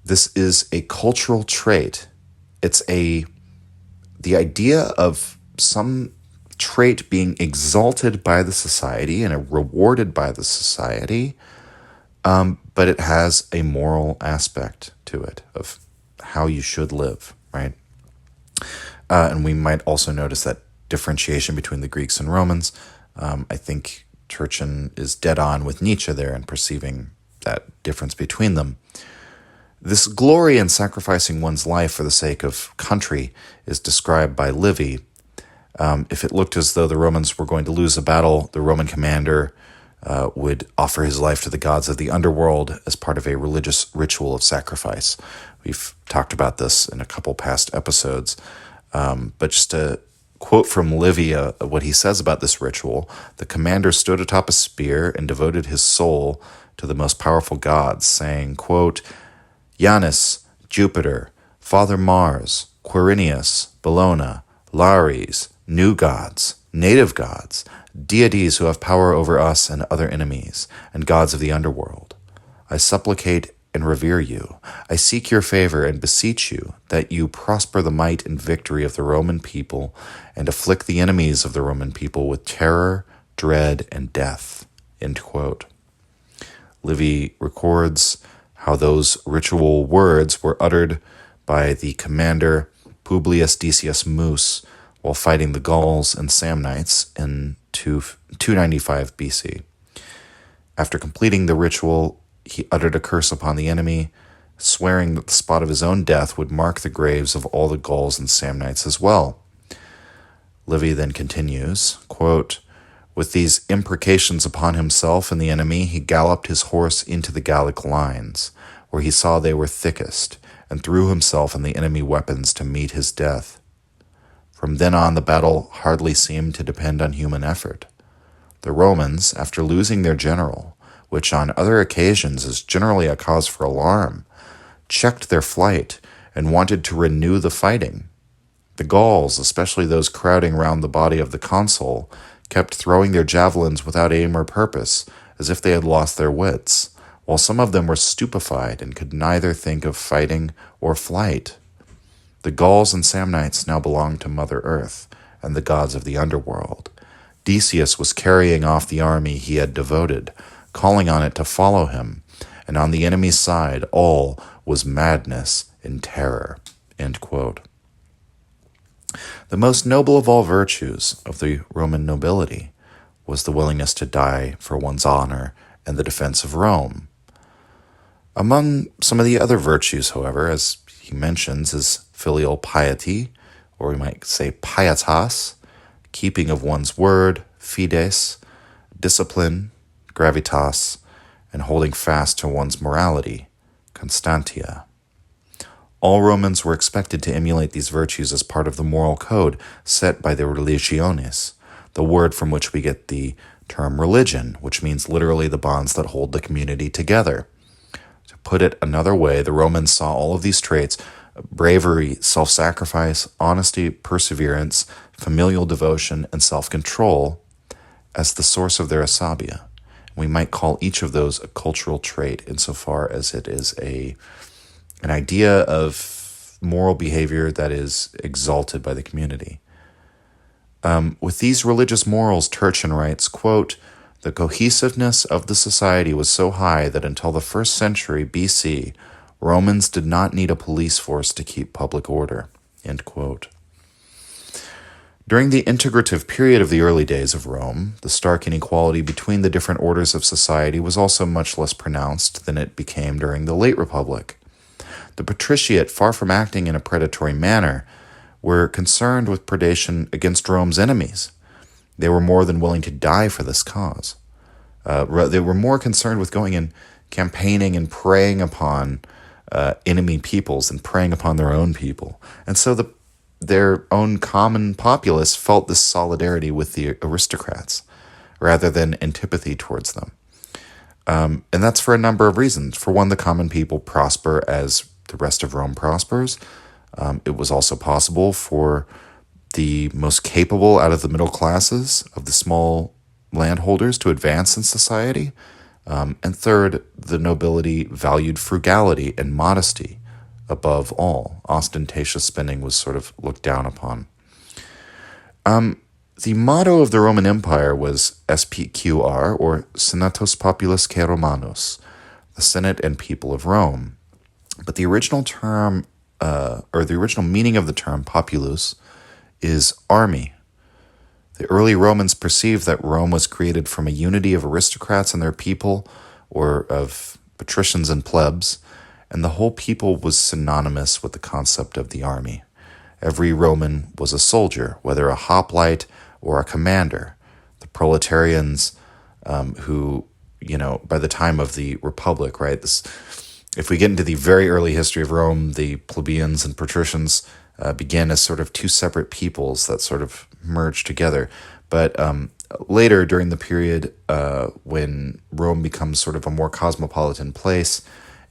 this is a cultural trait. It's the idea of some trait being exalted by the society and rewarded by the society, but it has a moral aspect to it of how you should live, right? And we might also notice that differentiation between the Greeks and Romans. I think Turchin is dead on with Nietzsche there in perceiving that difference between them. This glory in sacrificing one's life for the sake of country is described by Livy. If it looked as though the Romans were going to lose a battle, the Roman commander would offer his life to the gods of the underworld as part of a religious ritual of sacrifice. We've talked about this in a couple past episodes, but just to quote from Livy what he says about this ritual: the commander stood atop a spear and devoted his soul to the most powerful gods, saying, quote, Janus, Jupiter, Father Mars, Quirinius, Bellona, Lares, new gods, native gods, deities who have power over us and other enemies, and gods of the underworld. I supplicate and revere you. I seek your favor and beseech you that you prosper the might and victory of the Roman people and afflict the enemies of the Roman people with terror, dread, and death. End quote. Livy records how those ritual words were uttered by the commander Publius Decius Mus while fighting the Gauls and Samnites in 295 BC. After completing the ritual, he uttered a curse upon the enemy, swearing that the spot of his own death would mark the graves of all the Gauls and Samnites as well. Livy then continues, quote, with these imprecations upon himself and the enemy, he galloped his horse into the Gallic lines, where he saw they were thickest, and threw himself and the enemy weapons to meet his death. From then on, the battle hardly seemed to depend on human effort. The Romans, after losing their general, which on other occasions is generally a cause for alarm, checked their flight and wanted to renew the fighting. The Gauls, especially those crowding round the body of the consul, kept throwing their javelins without aim or purpose, as if they had lost their wits, while some of them were stupefied and could neither think of fighting or flight. The Gauls and Samnites now belonged to Mother Earth and the gods of the underworld. Decius was carrying off the army he had devoted, calling on it to follow him, and on the enemy's side all was madness and terror. End quote. The most noble of all virtues of the Roman nobility was the willingness to die for one's honor and the defense of Rome. Among some of the other virtues, however, as he mentions, is filial piety, or we might say pietas, keeping of one's word, fides, discipline, gravitas, and holding fast to one's morality, constantia. All Romans were expected to emulate these virtues as part of the moral code set by the religiones, the word from which we get the term religion, which means literally the bonds that hold the community together. To put it another way, the Romans saw all of these traits, bravery, self-sacrifice, honesty, perseverance, familial devotion, and self-control, as the source of their asabiyyah. We might call each of those a cultural trait insofar as it is an idea of moral behavior that is exalted by the community. With these religious morals, Turchin writes, quote, the cohesiveness of the society was so high that until the 1st century BC, Romans did not need a police force to keep public order. End quote. During the integrative period of the early days of Rome, the stark inequality between the different orders of society was also much less pronounced than it became during the late Republic. The patriciate, far from acting in a predatory manner, were concerned with predation against Rome's enemies. They were more than willing to die for this cause. They were more concerned with going and campaigning and preying upon enemy peoples and preying upon their own people. And so their own common populace felt this solidarity with the aristocrats rather than antipathy towards them. And that's for a number of reasons. For one, the common people prosper as the rest of Rome prospers. It was also possible for the most capable out of the middle classes of the small landholders to advance in society. And third, the nobility valued frugality and modesty above all. Ostentatious spending was sort of looked down upon. The motto of the Roman Empire was SPQR, or Senatus Populusque Romanus, the Senate and people of Rome. But the original term, or the original meaning of the term populus, is army. The early Romans perceived that Rome was created from a unity of aristocrats and their people, or of patricians and plebs, and the whole people was synonymous with the concept of the army. Every Roman was a soldier, whether a hoplite or a commander. The proletarians who, by the time of the Republic, right? If we get into the very early history of Rome, the plebeians and patricians began as sort of two separate peoples that sort of merged together. But later, during the period when Rome becomes sort of a more cosmopolitan place,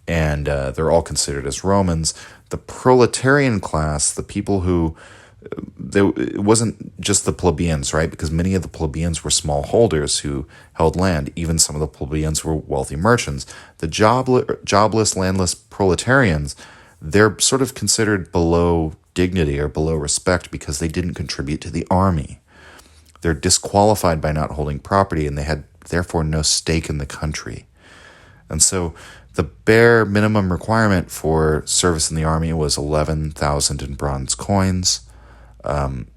and they're all considered as Romans, the proletarian class, the people who, it wasn't just the plebeians, right? Because many of the plebeians were smallholders who held land. Even some of the plebeians were wealthy merchants. The jobless, landless proletarians, they're sort of considered below dignity or below respect because they didn't contribute to the army. They're disqualified by not holding property, and they had therefore no stake in the country. And so the bare minimum requirement for service in the army was 11,000 in bronze coins.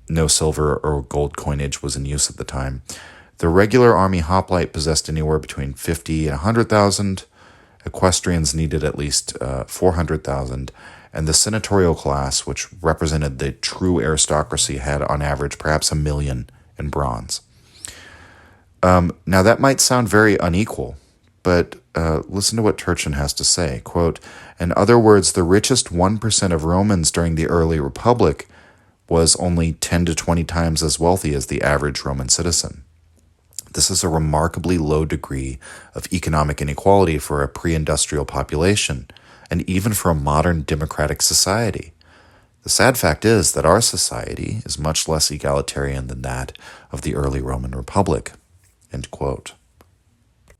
No silver or gold coinage was in use at the time. The regular army hoplite possessed anywhere between 50 and 100,000. Equestrians needed at least 400,000. And the senatorial class, which represented the true aristocracy, had on average perhaps 1 million in bronze. Now that might sound very unequal, but listen to what Turchin has to say. Quote, "In other words, the richest 1% of Romans during the early Republic was only 10 to 20 times as wealthy as the average Roman citizen. This is a remarkably low degree of economic inequality for a pre-industrial population, and even for a modern democratic society. The sad fact is that our society is much less egalitarian than that of the early Roman Republic." End quote.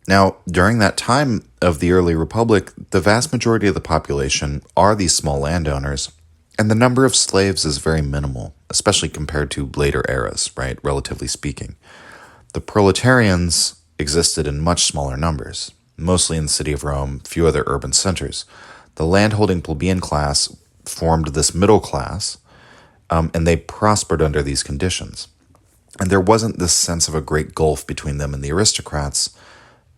Now, during that time of the early Republic, the vast majority of the population are these small landowners, and the number of slaves is very minimal, especially compared to later eras, right, relatively speaking. The proletarians existed in much smaller numbers, mostly in the city of Rome, few other urban centers. The landholding plebeian class formed this middle class, and they prospered under these conditions. And there wasn't this sense of a great gulf between them and the aristocrats,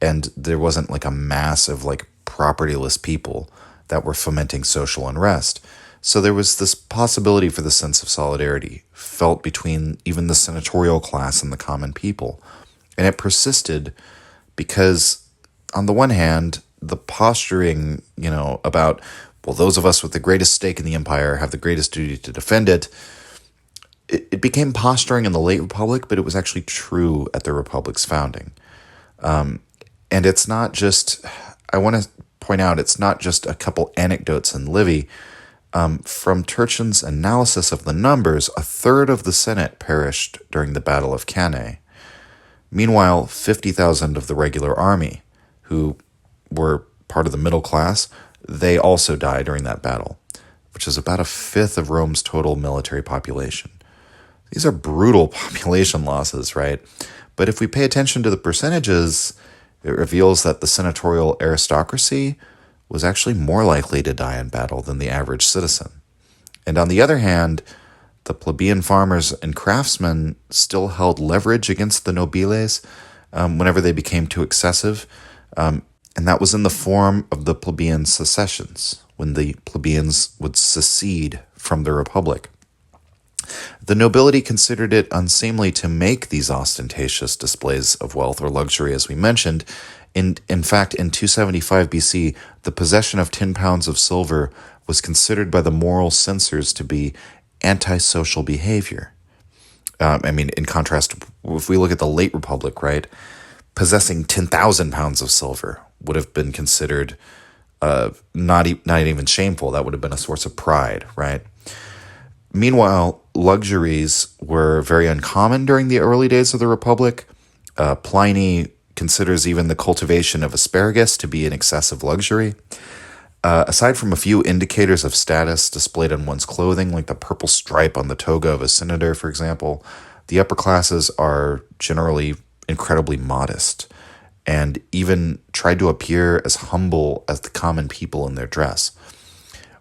and there wasn't like a mass of like propertyless people that were fomenting social unrest. So there was this possibility for the sense of solidarity felt between even the senatorial class and the common people. And it persisted because, on the one hand, the posturing, about, well, those of us with the greatest stake in the empire have the greatest duty to defend it, it became posturing in the late Republic, but it was actually true at the Republic's founding. And it's not just, I want to point out, it's not just a couple anecdotes in Livy. From Turchin's analysis of the numbers, 1/3 of the Senate perished during the Battle of Cannae. Meanwhile, 50,000 of the regular army, who were part of the middle class, they also died during that battle, which is about 1/5 of Rome's total military population. These are brutal population losses, right? But if we pay attention to the percentages, it reveals that the senatorial aristocracy was actually more likely to die in battle than the average citizen. And on the other hand, the plebeian farmers and craftsmen still held leverage against the nobiles whenever they became too excessive, and that was in the form of the plebeian secessions, when the plebeians would secede from the republic. The nobility considered it unseemly to make these ostentatious displays of wealth or luxury, as we mentioned. In fact, in 275 BC, the possession of 10 pounds of silver was considered by the moral censors to be antisocial behavior. In contrast, if we look at the late Republic, right, possessing 10,000 pounds of silver would have been considered not even shameful. That would have been a source of pride, right? Meanwhile, luxuries were very uncommon during the early days of the Republic. Pliny considers even the cultivation of asparagus to be an excessive luxury. Aside from a few indicators of status displayed on one's clothing, like the purple stripe on the toga of a senator, for example, the upper classes are generally incredibly modest and even tried to appear as humble as the common people in their dress.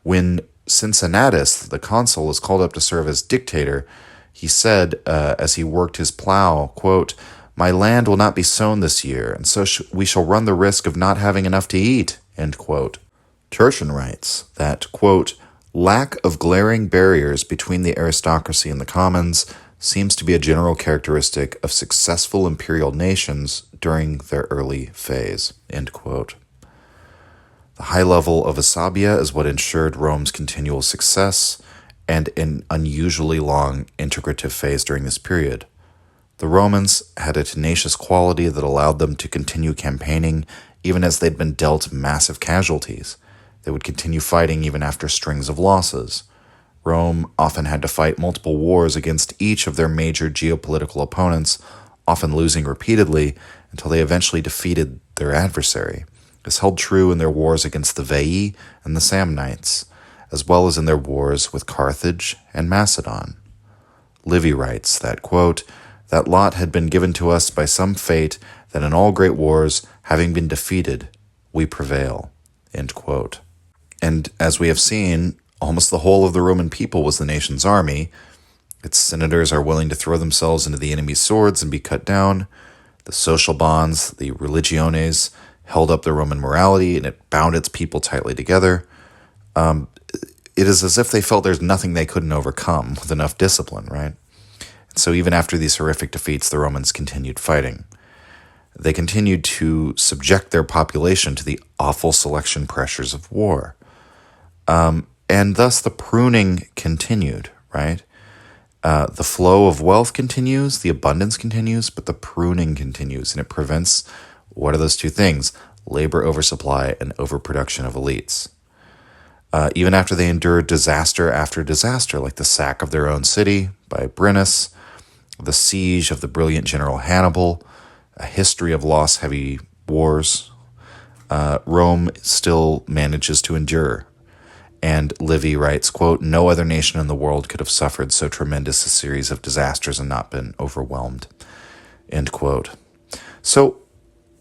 When Cincinnatus, the consul, was called up to serve as dictator, he said, as he worked his plow, quote, "My land will not be sown this year, and so we shall run the risk of not having enough to eat," end quote. Turchin writes that, quote, "lack of glaring barriers between the aristocracy and the commons, seems to be a general characteristic of successful imperial nations during their early phase." End quote. The high level of asabiyyah is what ensured Rome's continual success and an unusually long integrative phase during this period. The Romans had a tenacious quality that allowed them to continue campaigning even as they'd been dealt massive casualties. They would continue fighting even after strings of losses. Rome often had to fight multiple wars against each of their major geopolitical opponents, often losing repeatedly until they eventually defeated their adversary. This held true in their wars against the Veii and the Samnites, as well as in their wars with Carthage and Macedon. Livy writes that, quote, "That lot had been given to us by some fate that in all great wars, having been defeated, we prevail." End quote. And as we have seen, almost the whole of the Roman people was the nation's army. Its senators are willing to throw themselves into the enemy's swords and be cut down. The social bonds, the religiones, held up the Roman morality, and it bound its people tightly together. It is as if they felt there's nothing they couldn't overcome with enough discipline, right? And so even after these horrific defeats, the Romans continued fighting. They continued to subject their population to the awful selection pressures of war. And thus the pruning continued, right? The flow of wealth continues, the abundance continues, but the pruning continues, and it prevents, what are those two things? Labor oversupply and overproduction of elites. Even after they endured disaster after disaster, like the sack of their own city by Brennus, the siege of the brilliant general Hannibal, a history of loss-heavy wars, Rome still manages to endure. And Livy writes, quote, "No other nation in the world could have suffered so tremendous a series of disasters and not been overwhelmed." End quote. So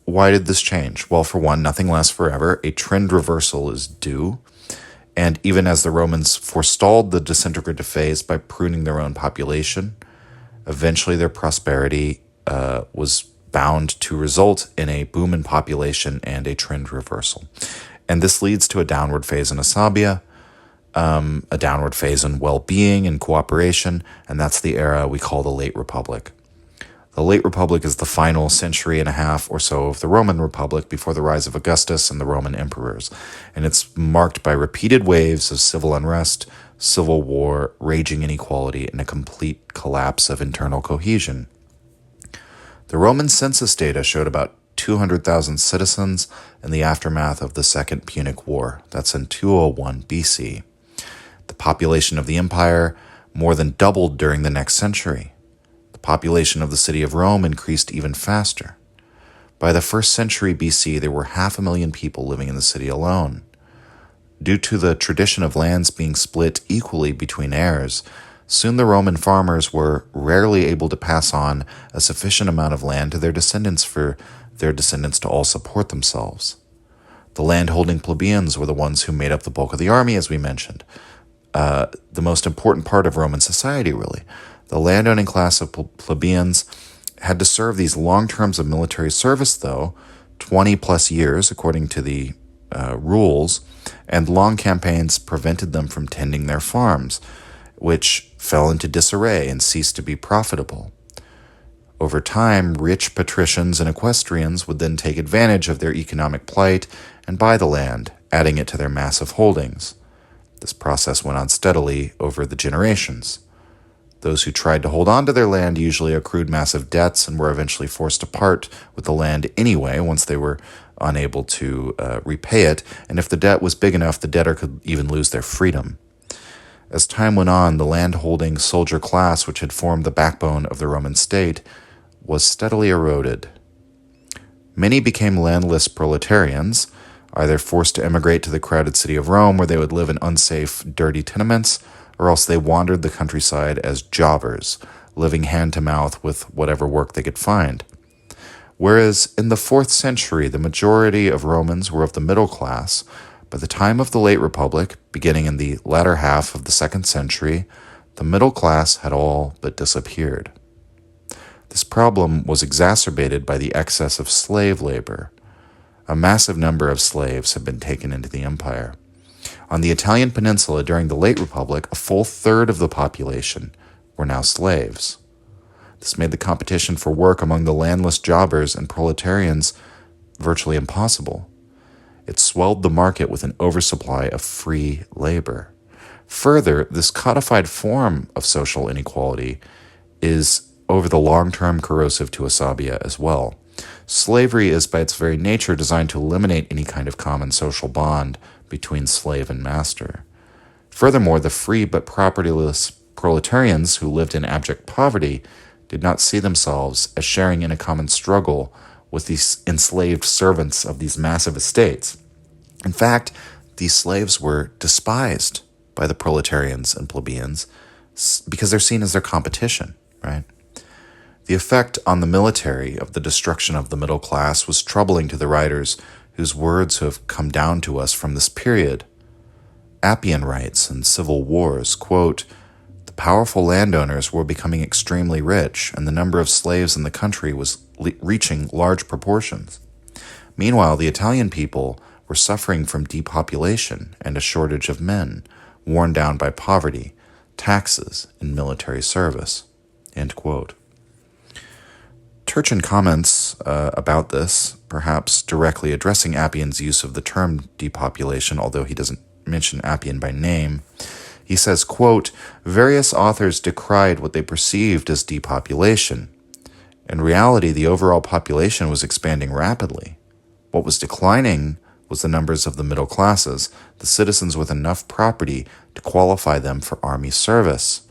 why did this change? Well, for one, nothing lasts forever. A trend reversal is due. And even as the Romans forestalled the disintegrative phase by pruning their own population, eventually their prosperity was bound to result in a boom in population and a trend reversal. And this leads to a downward phase in asabiyyah, a downward phase in well-being and cooperation, and that's the era we call the Late Republic. The Late Republic is the final century and a half or so of the Roman Republic before the rise of Augustus and the Roman emperors, and it's marked by repeated waves of civil unrest, civil war, raging inequality, and a complete collapse of internal cohesion. The Roman census data showed about 200,000 citizens in the aftermath of the Second Punic War. That's in 201 BC. The population of the empire more than doubled during the next century. The population of the city of Rome increased even faster. By the 1st century BC, there were 500,000 people living in the city alone. Due to the tradition of lands being split equally between heirs, soon the Roman farmers were rarely able to pass on a sufficient amount of land to their descendants for their descendants to all support themselves. The land-holding plebeians were the ones who made up the bulk of the army, as we mentioned. The most important part of Roman society, really. The landowning class of plebeians had to serve these long terms of military service, though, 20 plus years, according to the rules, and long campaigns prevented them from tending their farms, which fell into disarray and ceased to be profitable. Over time, rich patricians and equestrians would then take advantage of their economic plight and buy the land, adding it to their massive holdings. This process went on steadily over the generations. Those who tried to hold on to their land usually accrued massive debts and were eventually forced to part with the land anyway once they were unable to repay it, and if the debt was big enough, the debtor could even lose their freedom. As time went on, the land-holding soldier class, which had formed the backbone of the Roman state, was steadily eroded. Many became landless proletarians, either forced to emigrate to the crowded city of Rome where they would live in unsafe, dirty tenements, or else they wandered the countryside as jobbers, living hand-to-mouth with whatever work they could find. Whereas in the 4th century, the majority of Romans were of the middle class, by the time of the Late Republic, beginning in the latter half of the 2nd century, the middle class had all but disappeared. This problem was exacerbated by the excess of slave labor. A massive number of slaves had been taken into the empire. On the Italian peninsula during the Late Republic, a full third of the population were now slaves. This made the competition for work among the landless jobbers and proletarians virtually impossible. It swelled the market with an oversupply of free labor. Further, this codified form of social inequality is over the long term corrosive to asabiyyah as well. Slavery is by its very nature designed to eliminate any kind of common social bond between slave and master. Furthermore, the free but propertyless proletarians who lived in abject poverty did not see themselves as sharing in a common struggle with these enslaved servants of these massive estates. In fact, these slaves were despised by the proletarians and plebeians because they're seen as their competition, right? The effect on the military of the destruction of the middle class was troubling to the writers whose words have come down to us from this period. Appian writes in Civil Wars, quote, "The powerful landowners were becoming extremely rich, and the number of slaves in the country was reaching large proportions. Meanwhile, the Italian people were suffering from depopulation and a shortage of men, worn down by poverty, taxes, and military service." End quote. Turchin comments about this, perhaps directly addressing Appian's use of the term depopulation, although he doesn't mention Appian by name. He says, quote, "Various authors decried what they perceived as depopulation. In reality, the overall population was expanding rapidly. What was declining was the numbers of the middle classes, the citizens with enough property to qualify them for army service.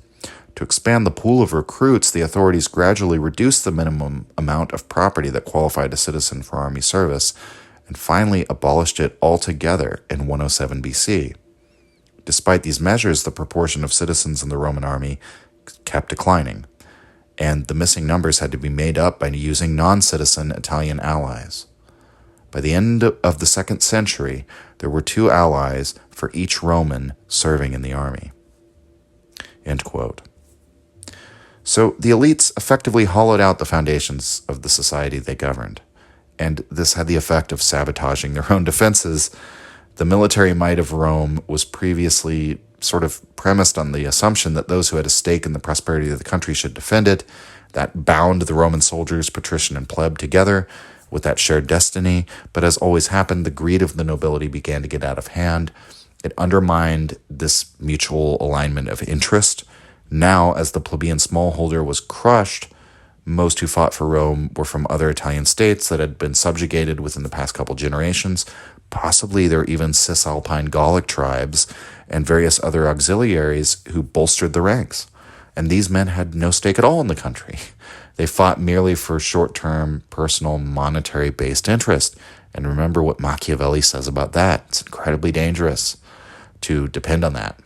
To expand the pool of recruits, the authorities gradually reduced the minimum amount of property that qualified a citizen for army service, and finally abolished it altogether in 107 BC. Despite these measures, the proportion of citizens in the Roman army kept declining, and the missing numbers had to be made up by using non-citizen Italian allies. By the end of the 2nd century, there were 2 allies for each Roman serving in the army." End quote. So the elites effectively hollowed out the foundations of the society they governed, and this had the effect of sabotaging their own defenses. The military might of Rome was previously sort of premised on the assumption that those who had a stake in the prosperity of the country should defend it. That bound the Roman soldiers, patrician and pleb, together with that shared destiny. But as always happened, the greed of the nobility began to get out of hand. It undermined this mutual alignment of interest. Now, as the plebeian smallholder was crushed, most who fought for Rome were from other Italian states that had been subjugated within the past couple generations. Possibly there were even Cisalpine Gallic tribes and various other auxiliaries who bolstered the ranks. And these men had no stake at all in the country. They fought merely for short-term, personal, monetary-based interest. And remember what Machiavelli says about that. It's incredibly dangerous to depend on that.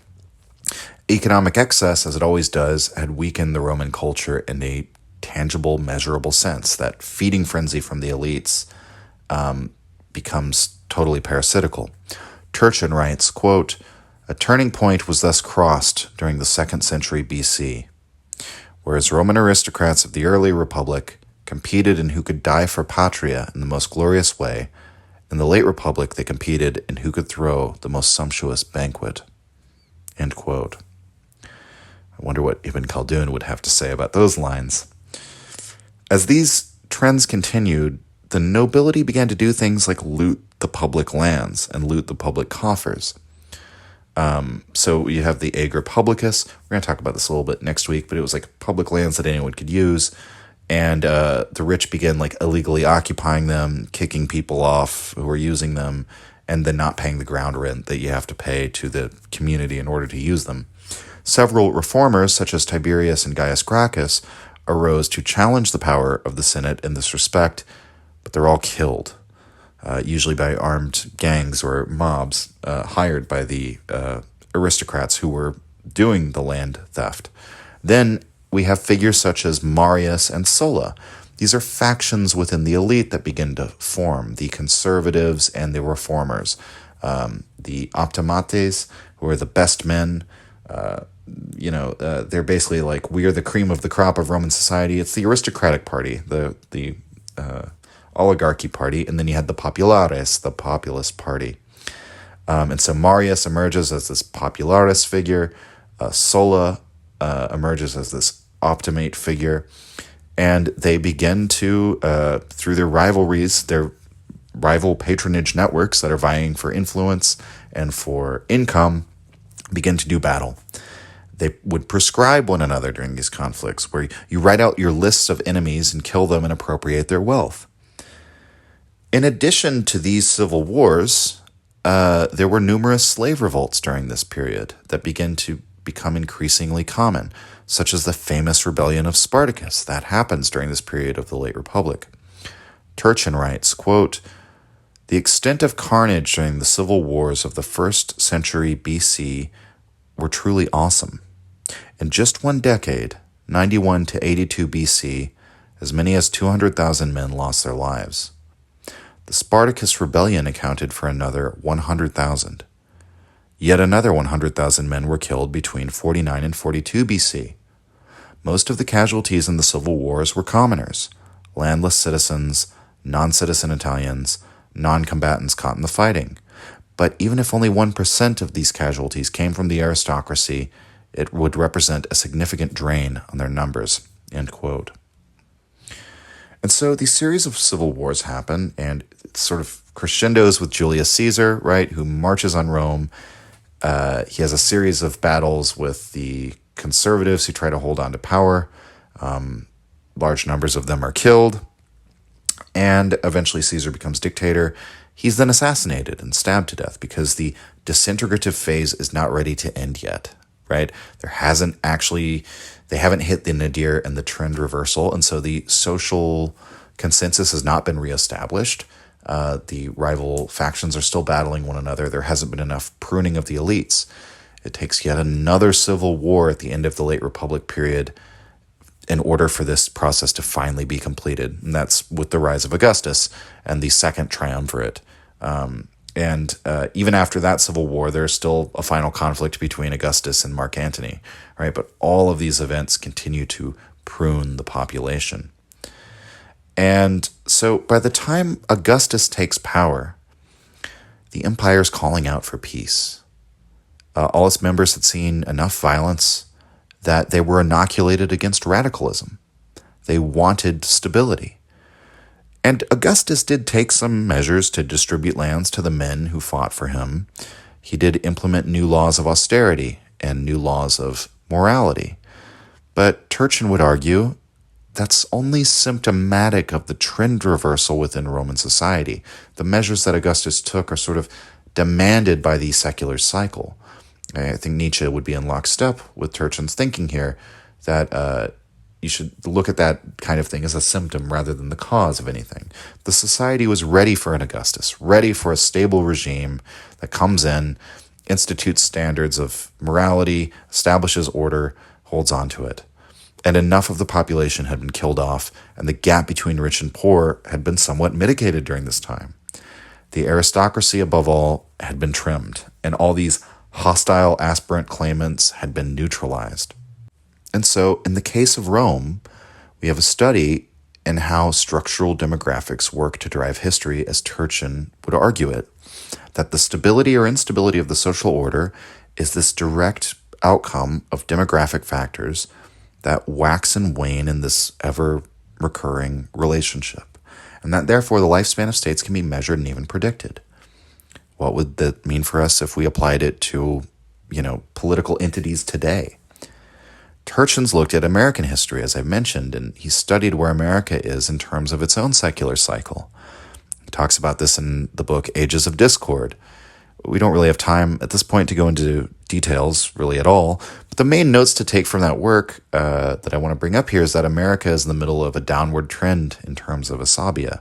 Economic excess, as it always does, had weakened the Roman culture in a tangible, measurable sense. That feeding frenzy from the elites becomes totally parasitical. Turchin writes, quote, "A turning point was thus crossed during the 2nd century BC. Whereas Roman aristocrats of the early republic competed in who could die for patria in the most glorious way, in the late republic they competed in who could throw the most sumptuous banquet." End quote. I wonder what Ibn Khaldun would have to say about those lines. As these trends continued, the nobility began to do things like loot the public lands and loot the public coffers. So you have the ager publicus. We're going to talk about this a little bit next week, but it was like public lands that anyone could use. And the rich began like illegally occupying them, kicking people off who were using them, and then not paying the ground rent that you have to pay to the community in order to use them. Several reformers, such as Tiberius and Gaius Gracchus, arose to challenge the power of the Senate in this respect, but they're all killed, usually by armed gangs or mobs hired by the aristocrats who were doing the land theft. Then we have figures such as Marius and Sulla. These are factions within the elite that begin to form, the conservatives and the reformers. The optimates, who are the best men, they're basically like, we are the cream of the crop of Roman society. It's the aristocratic party, the oligarchy party, and then you had the populares, the populist party. And so Marius emerges as this popularis figure. Sulla emerges as this optimate figure. And they begin to, through their rivalries, their rival patronage networks that are vying for influence and for income, begin to do battle. They would prescribe one another during these conflicts, where you write out your lists of enemies and kill them and appropriate their wealth. In addition to these civil wars, there were numerous slave revolts during this period that began to become increasingly common, such as the famous rebellion of Spartacus that happens during this period of the late Republic. Turchin writes, quote, "The extent of carnage during the civil wars of the 1st century BC were truly awesome. In just one decade, 91 to 82 BC, as many as 200,000 men lost their lives. The Spartacus rebellion accounted for another 100,000. Yet another 100,000 men were killed between 49 and 42 BC. Most of the casualties in the civil wars were commoners, landless citizens, non-citizen Italians, non-combatants caught in the fighting. But even if only 1% of these casualties came from the aristocracy, it would represent a significant drain on their numbers." End quote. And so these series of civil wars happen, and it sort of crescendos with Julius Caesar, right, who marches on Rome. He has a series of battles with the conservatives who try to hold on to power. Large numbers of them are killed, and eventually Caesar becomes dictator. He's then assassinated and stabbed to death because the disintegrative phase is not ready to end yet, right? They haven't hit the nadir and the trend reversal, and so the social consensus has not been reestablished. The rival factions are still battling one another. There hasn't been enough pruning of the elites. It takes yet another civil war at the end of the late Republic period in order for this process to finally be completed. And that's with the rise of Augustus and the Second Triumvirate. Even after that civil war, there's still a final conflict between Augustus and Mark Antony, right? But all of these events continue to prune the population. And so by the time Augustus takes power, the empire's calling out for peace. All its members had seen enough violence that they were inoculated against radicalism. They wanted stability. And Augustus did take some measures to distribute lands to the men who fought for him. He did implement new laws of austerity and new laws of morality. But Turchin would argue that's only symptomatic of the trend reversal within Roman society. The measures that Augustus took are sort of demanded by the secular cycle. I think Nietzsche would be in lockstep with Turchin's thinking here, that you should look at that kind of thing as a symptom rather than the cause of anything. The society was ready for an Augustus, ready for a stable regime that comes in, institutes standards of morality, establishes order, holds on to it. And enough of the population had been killed off, and the gap between rich and poor had been somewhat mitigated during this time. The aristocracy, above all, had been trimmed, and all these hostile aspirant claimants had been neutralized. And so, in the case of Rome, we have a study in how structural demographics work to drive history, as Turchin would argue it, that the stability or instability of the social order is this direct outcome of demographic factors that wax and wane in this ever-recurring relationship, and that therefore the lifespan of states can be measured and even predicted. What would that mean for us if we applied it to, political entities today? Turchin's looked at American history, as I mentioned, and he studied where America is in terms of its own secular cycle. He talks about this in the book Ages of Discord. We don't really have time at this point to go into details really at all, but the main notes to take from that work that I want to bring up here is that America is in the middle of a downward trend in terms of asabiyyah.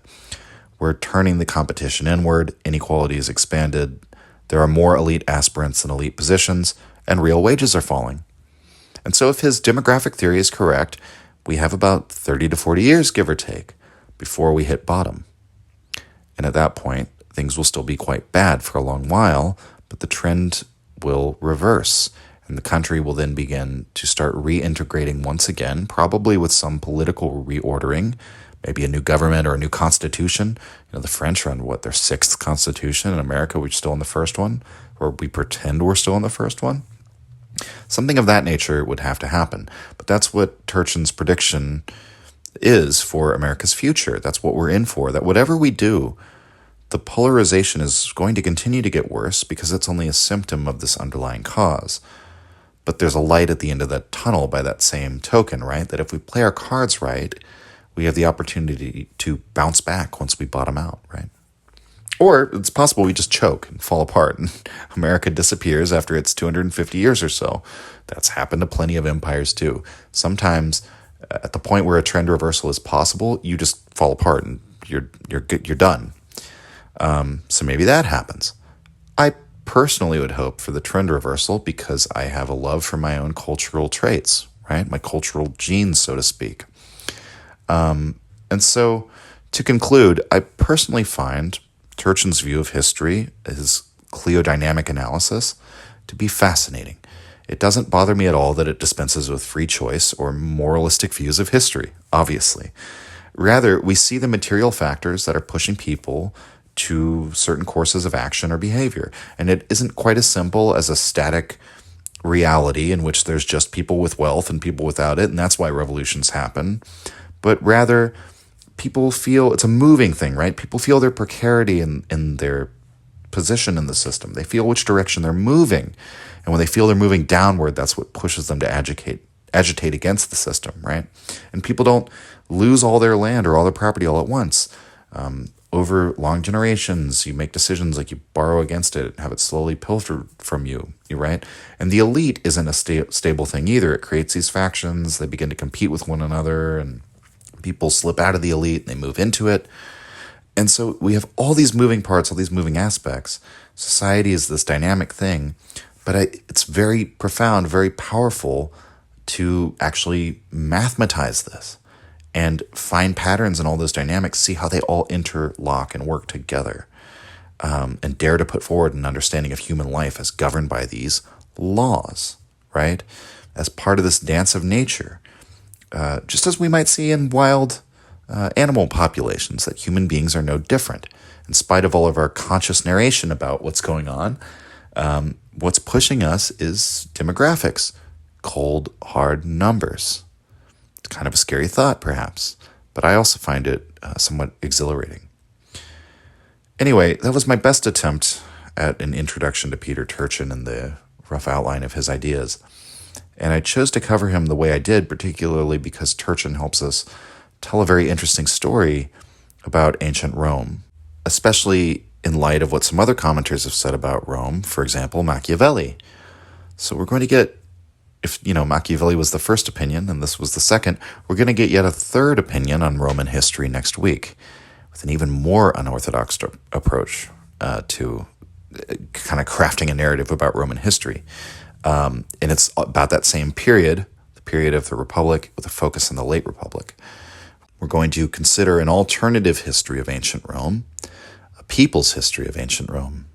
We're turning the competition inward, inequality is expanded, there are more elite aspirants in elite positions, and real wages are falling. And so if his demographic theory is correct, we have about 30 to 40 years, give or take, before we hit bottom. And at that point, things will still be quite bad for a long while, but the trend will reverse, and the country will then begin to start reintegrating once again, probably with some political reordering, maybe a new government or a new constitution. The French are on, their sixth constitution. In America, we're still in the first one, or we pretend we're still in the first one. Something of that nature would have to happen. But that's what Turchin's prediction is for America's future. That's what we're in for. That whatever we do, the polarization is going to continue to get worse because it's only a symptom of this underlying cause. But there's a light at the end of that tunnel by that same token, right? That if we play our cards right, we have the opportunity to bounce back once we bottom out, right? Or it's possible we just choke and fall apart and America disappears after its 250 years or so. That's happened to plenty of empires too. Sometimes at the point where a trend reversal is possible, you just fall apart and you're done. So maybe that happens. I personally would hope for the trend reversal because I have a love for my own cultural traits, right? My cultural genes, so to speak. And so to conclude, I personally find Turchin's view of history, his cliodynamic analysis, to be fascinating. It doesn't bother me at all that it dispenses with free choice or moralistic views of history, obviously. Rather, we see the material factors that are pushing people to certain courses of action or behavior. And it isn't quite as simple as a static reality in which there's just people with wealth and people without it, and that's why revolutions happen. But rather, people feel it's a moving thing, right? People feel their precarity in their position in the system. They feel which direction they're moving. And when they feel they're moving downward, that's what pushes them to agitate against the system, right? And people don't lose all their land or all their property all at once. Over long generations, you make decisions like you borrow against it, have it slowly pilfered from you, right? And the elite isn't a stable thing either. It creates these factions. They begin to compete with one another, and people slip out of the elite and they move into it. And so we have all these moving parts, all these moving aspects. Society is this dynamic thing, but it's very profound, very powerful to actually mathematize this and find patterns in all those dynamics, see how they all interlock and work together, and dare to put forward an understanding of human life as governed by these laws, right? As part of this dance of nature, just as we might see in wild animal populations, that human beings are no different. In spite of all of our conscious narration about what's going on, what's pushing us is demographics, cold, hard numbers. It's kind of a scary thought, perhaps, but I also find it somewhat exhilarating. Anyway, that was my best attempt at an introduction to Peter Turchin and the rough outline of his ideas. And I chose to cover him the way I did, particularly because Turchin helps us tell a very interesting story about ancient Rome, especially in light of what some other commenters have said about Rome, for example, Machiavelli. So we're going to get, if Machiavelli was the first opinion and this was the second, we're going to get yet a third opinion on Roman history next week with an even more unorthodox approach to kind of crafting a narrative about Roman history. And it's about that same period, the period of the Republic, with a focus on the late Republic. We're going to consider an alternative history of ancient Rome, a people's history of ancient Rome.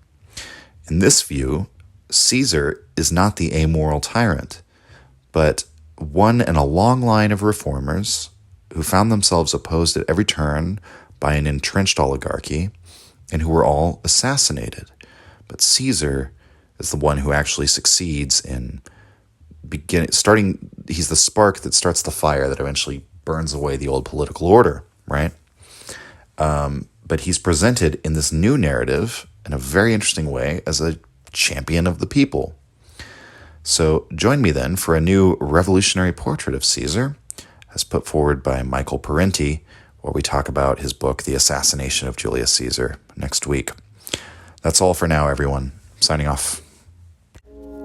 In this view, Caesar is not the amoral tyrant, but one in a long line of reformers who found themselves opposed at every turn by an entrenched oligarchy and who were all assassinated. But Caesar is the one who actually succeeds in he's the spark that starts the fire that eventually burns away the old political order, right? But he's presented in this new narrative in a very interesting way as a champion of the people. So join me then for a new revolutionary portrait of Caesar, as put forward by Michael Parenti, where we talk about his book, The Assassination of Julius Caesar, next week. That's all for now, everyone. Signing off.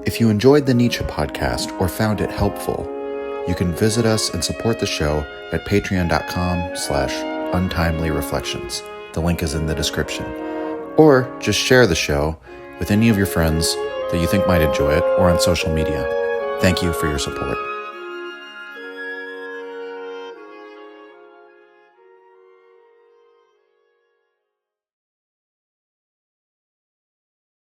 If you enjoyed the Nietzsche podcast or found it helpful, you can visit us and support the show at patreon.com/untimely-reflections. The link is in the description. Or just share the show with any of your friends that you think might enjoy it or on social media. Thank you for your support.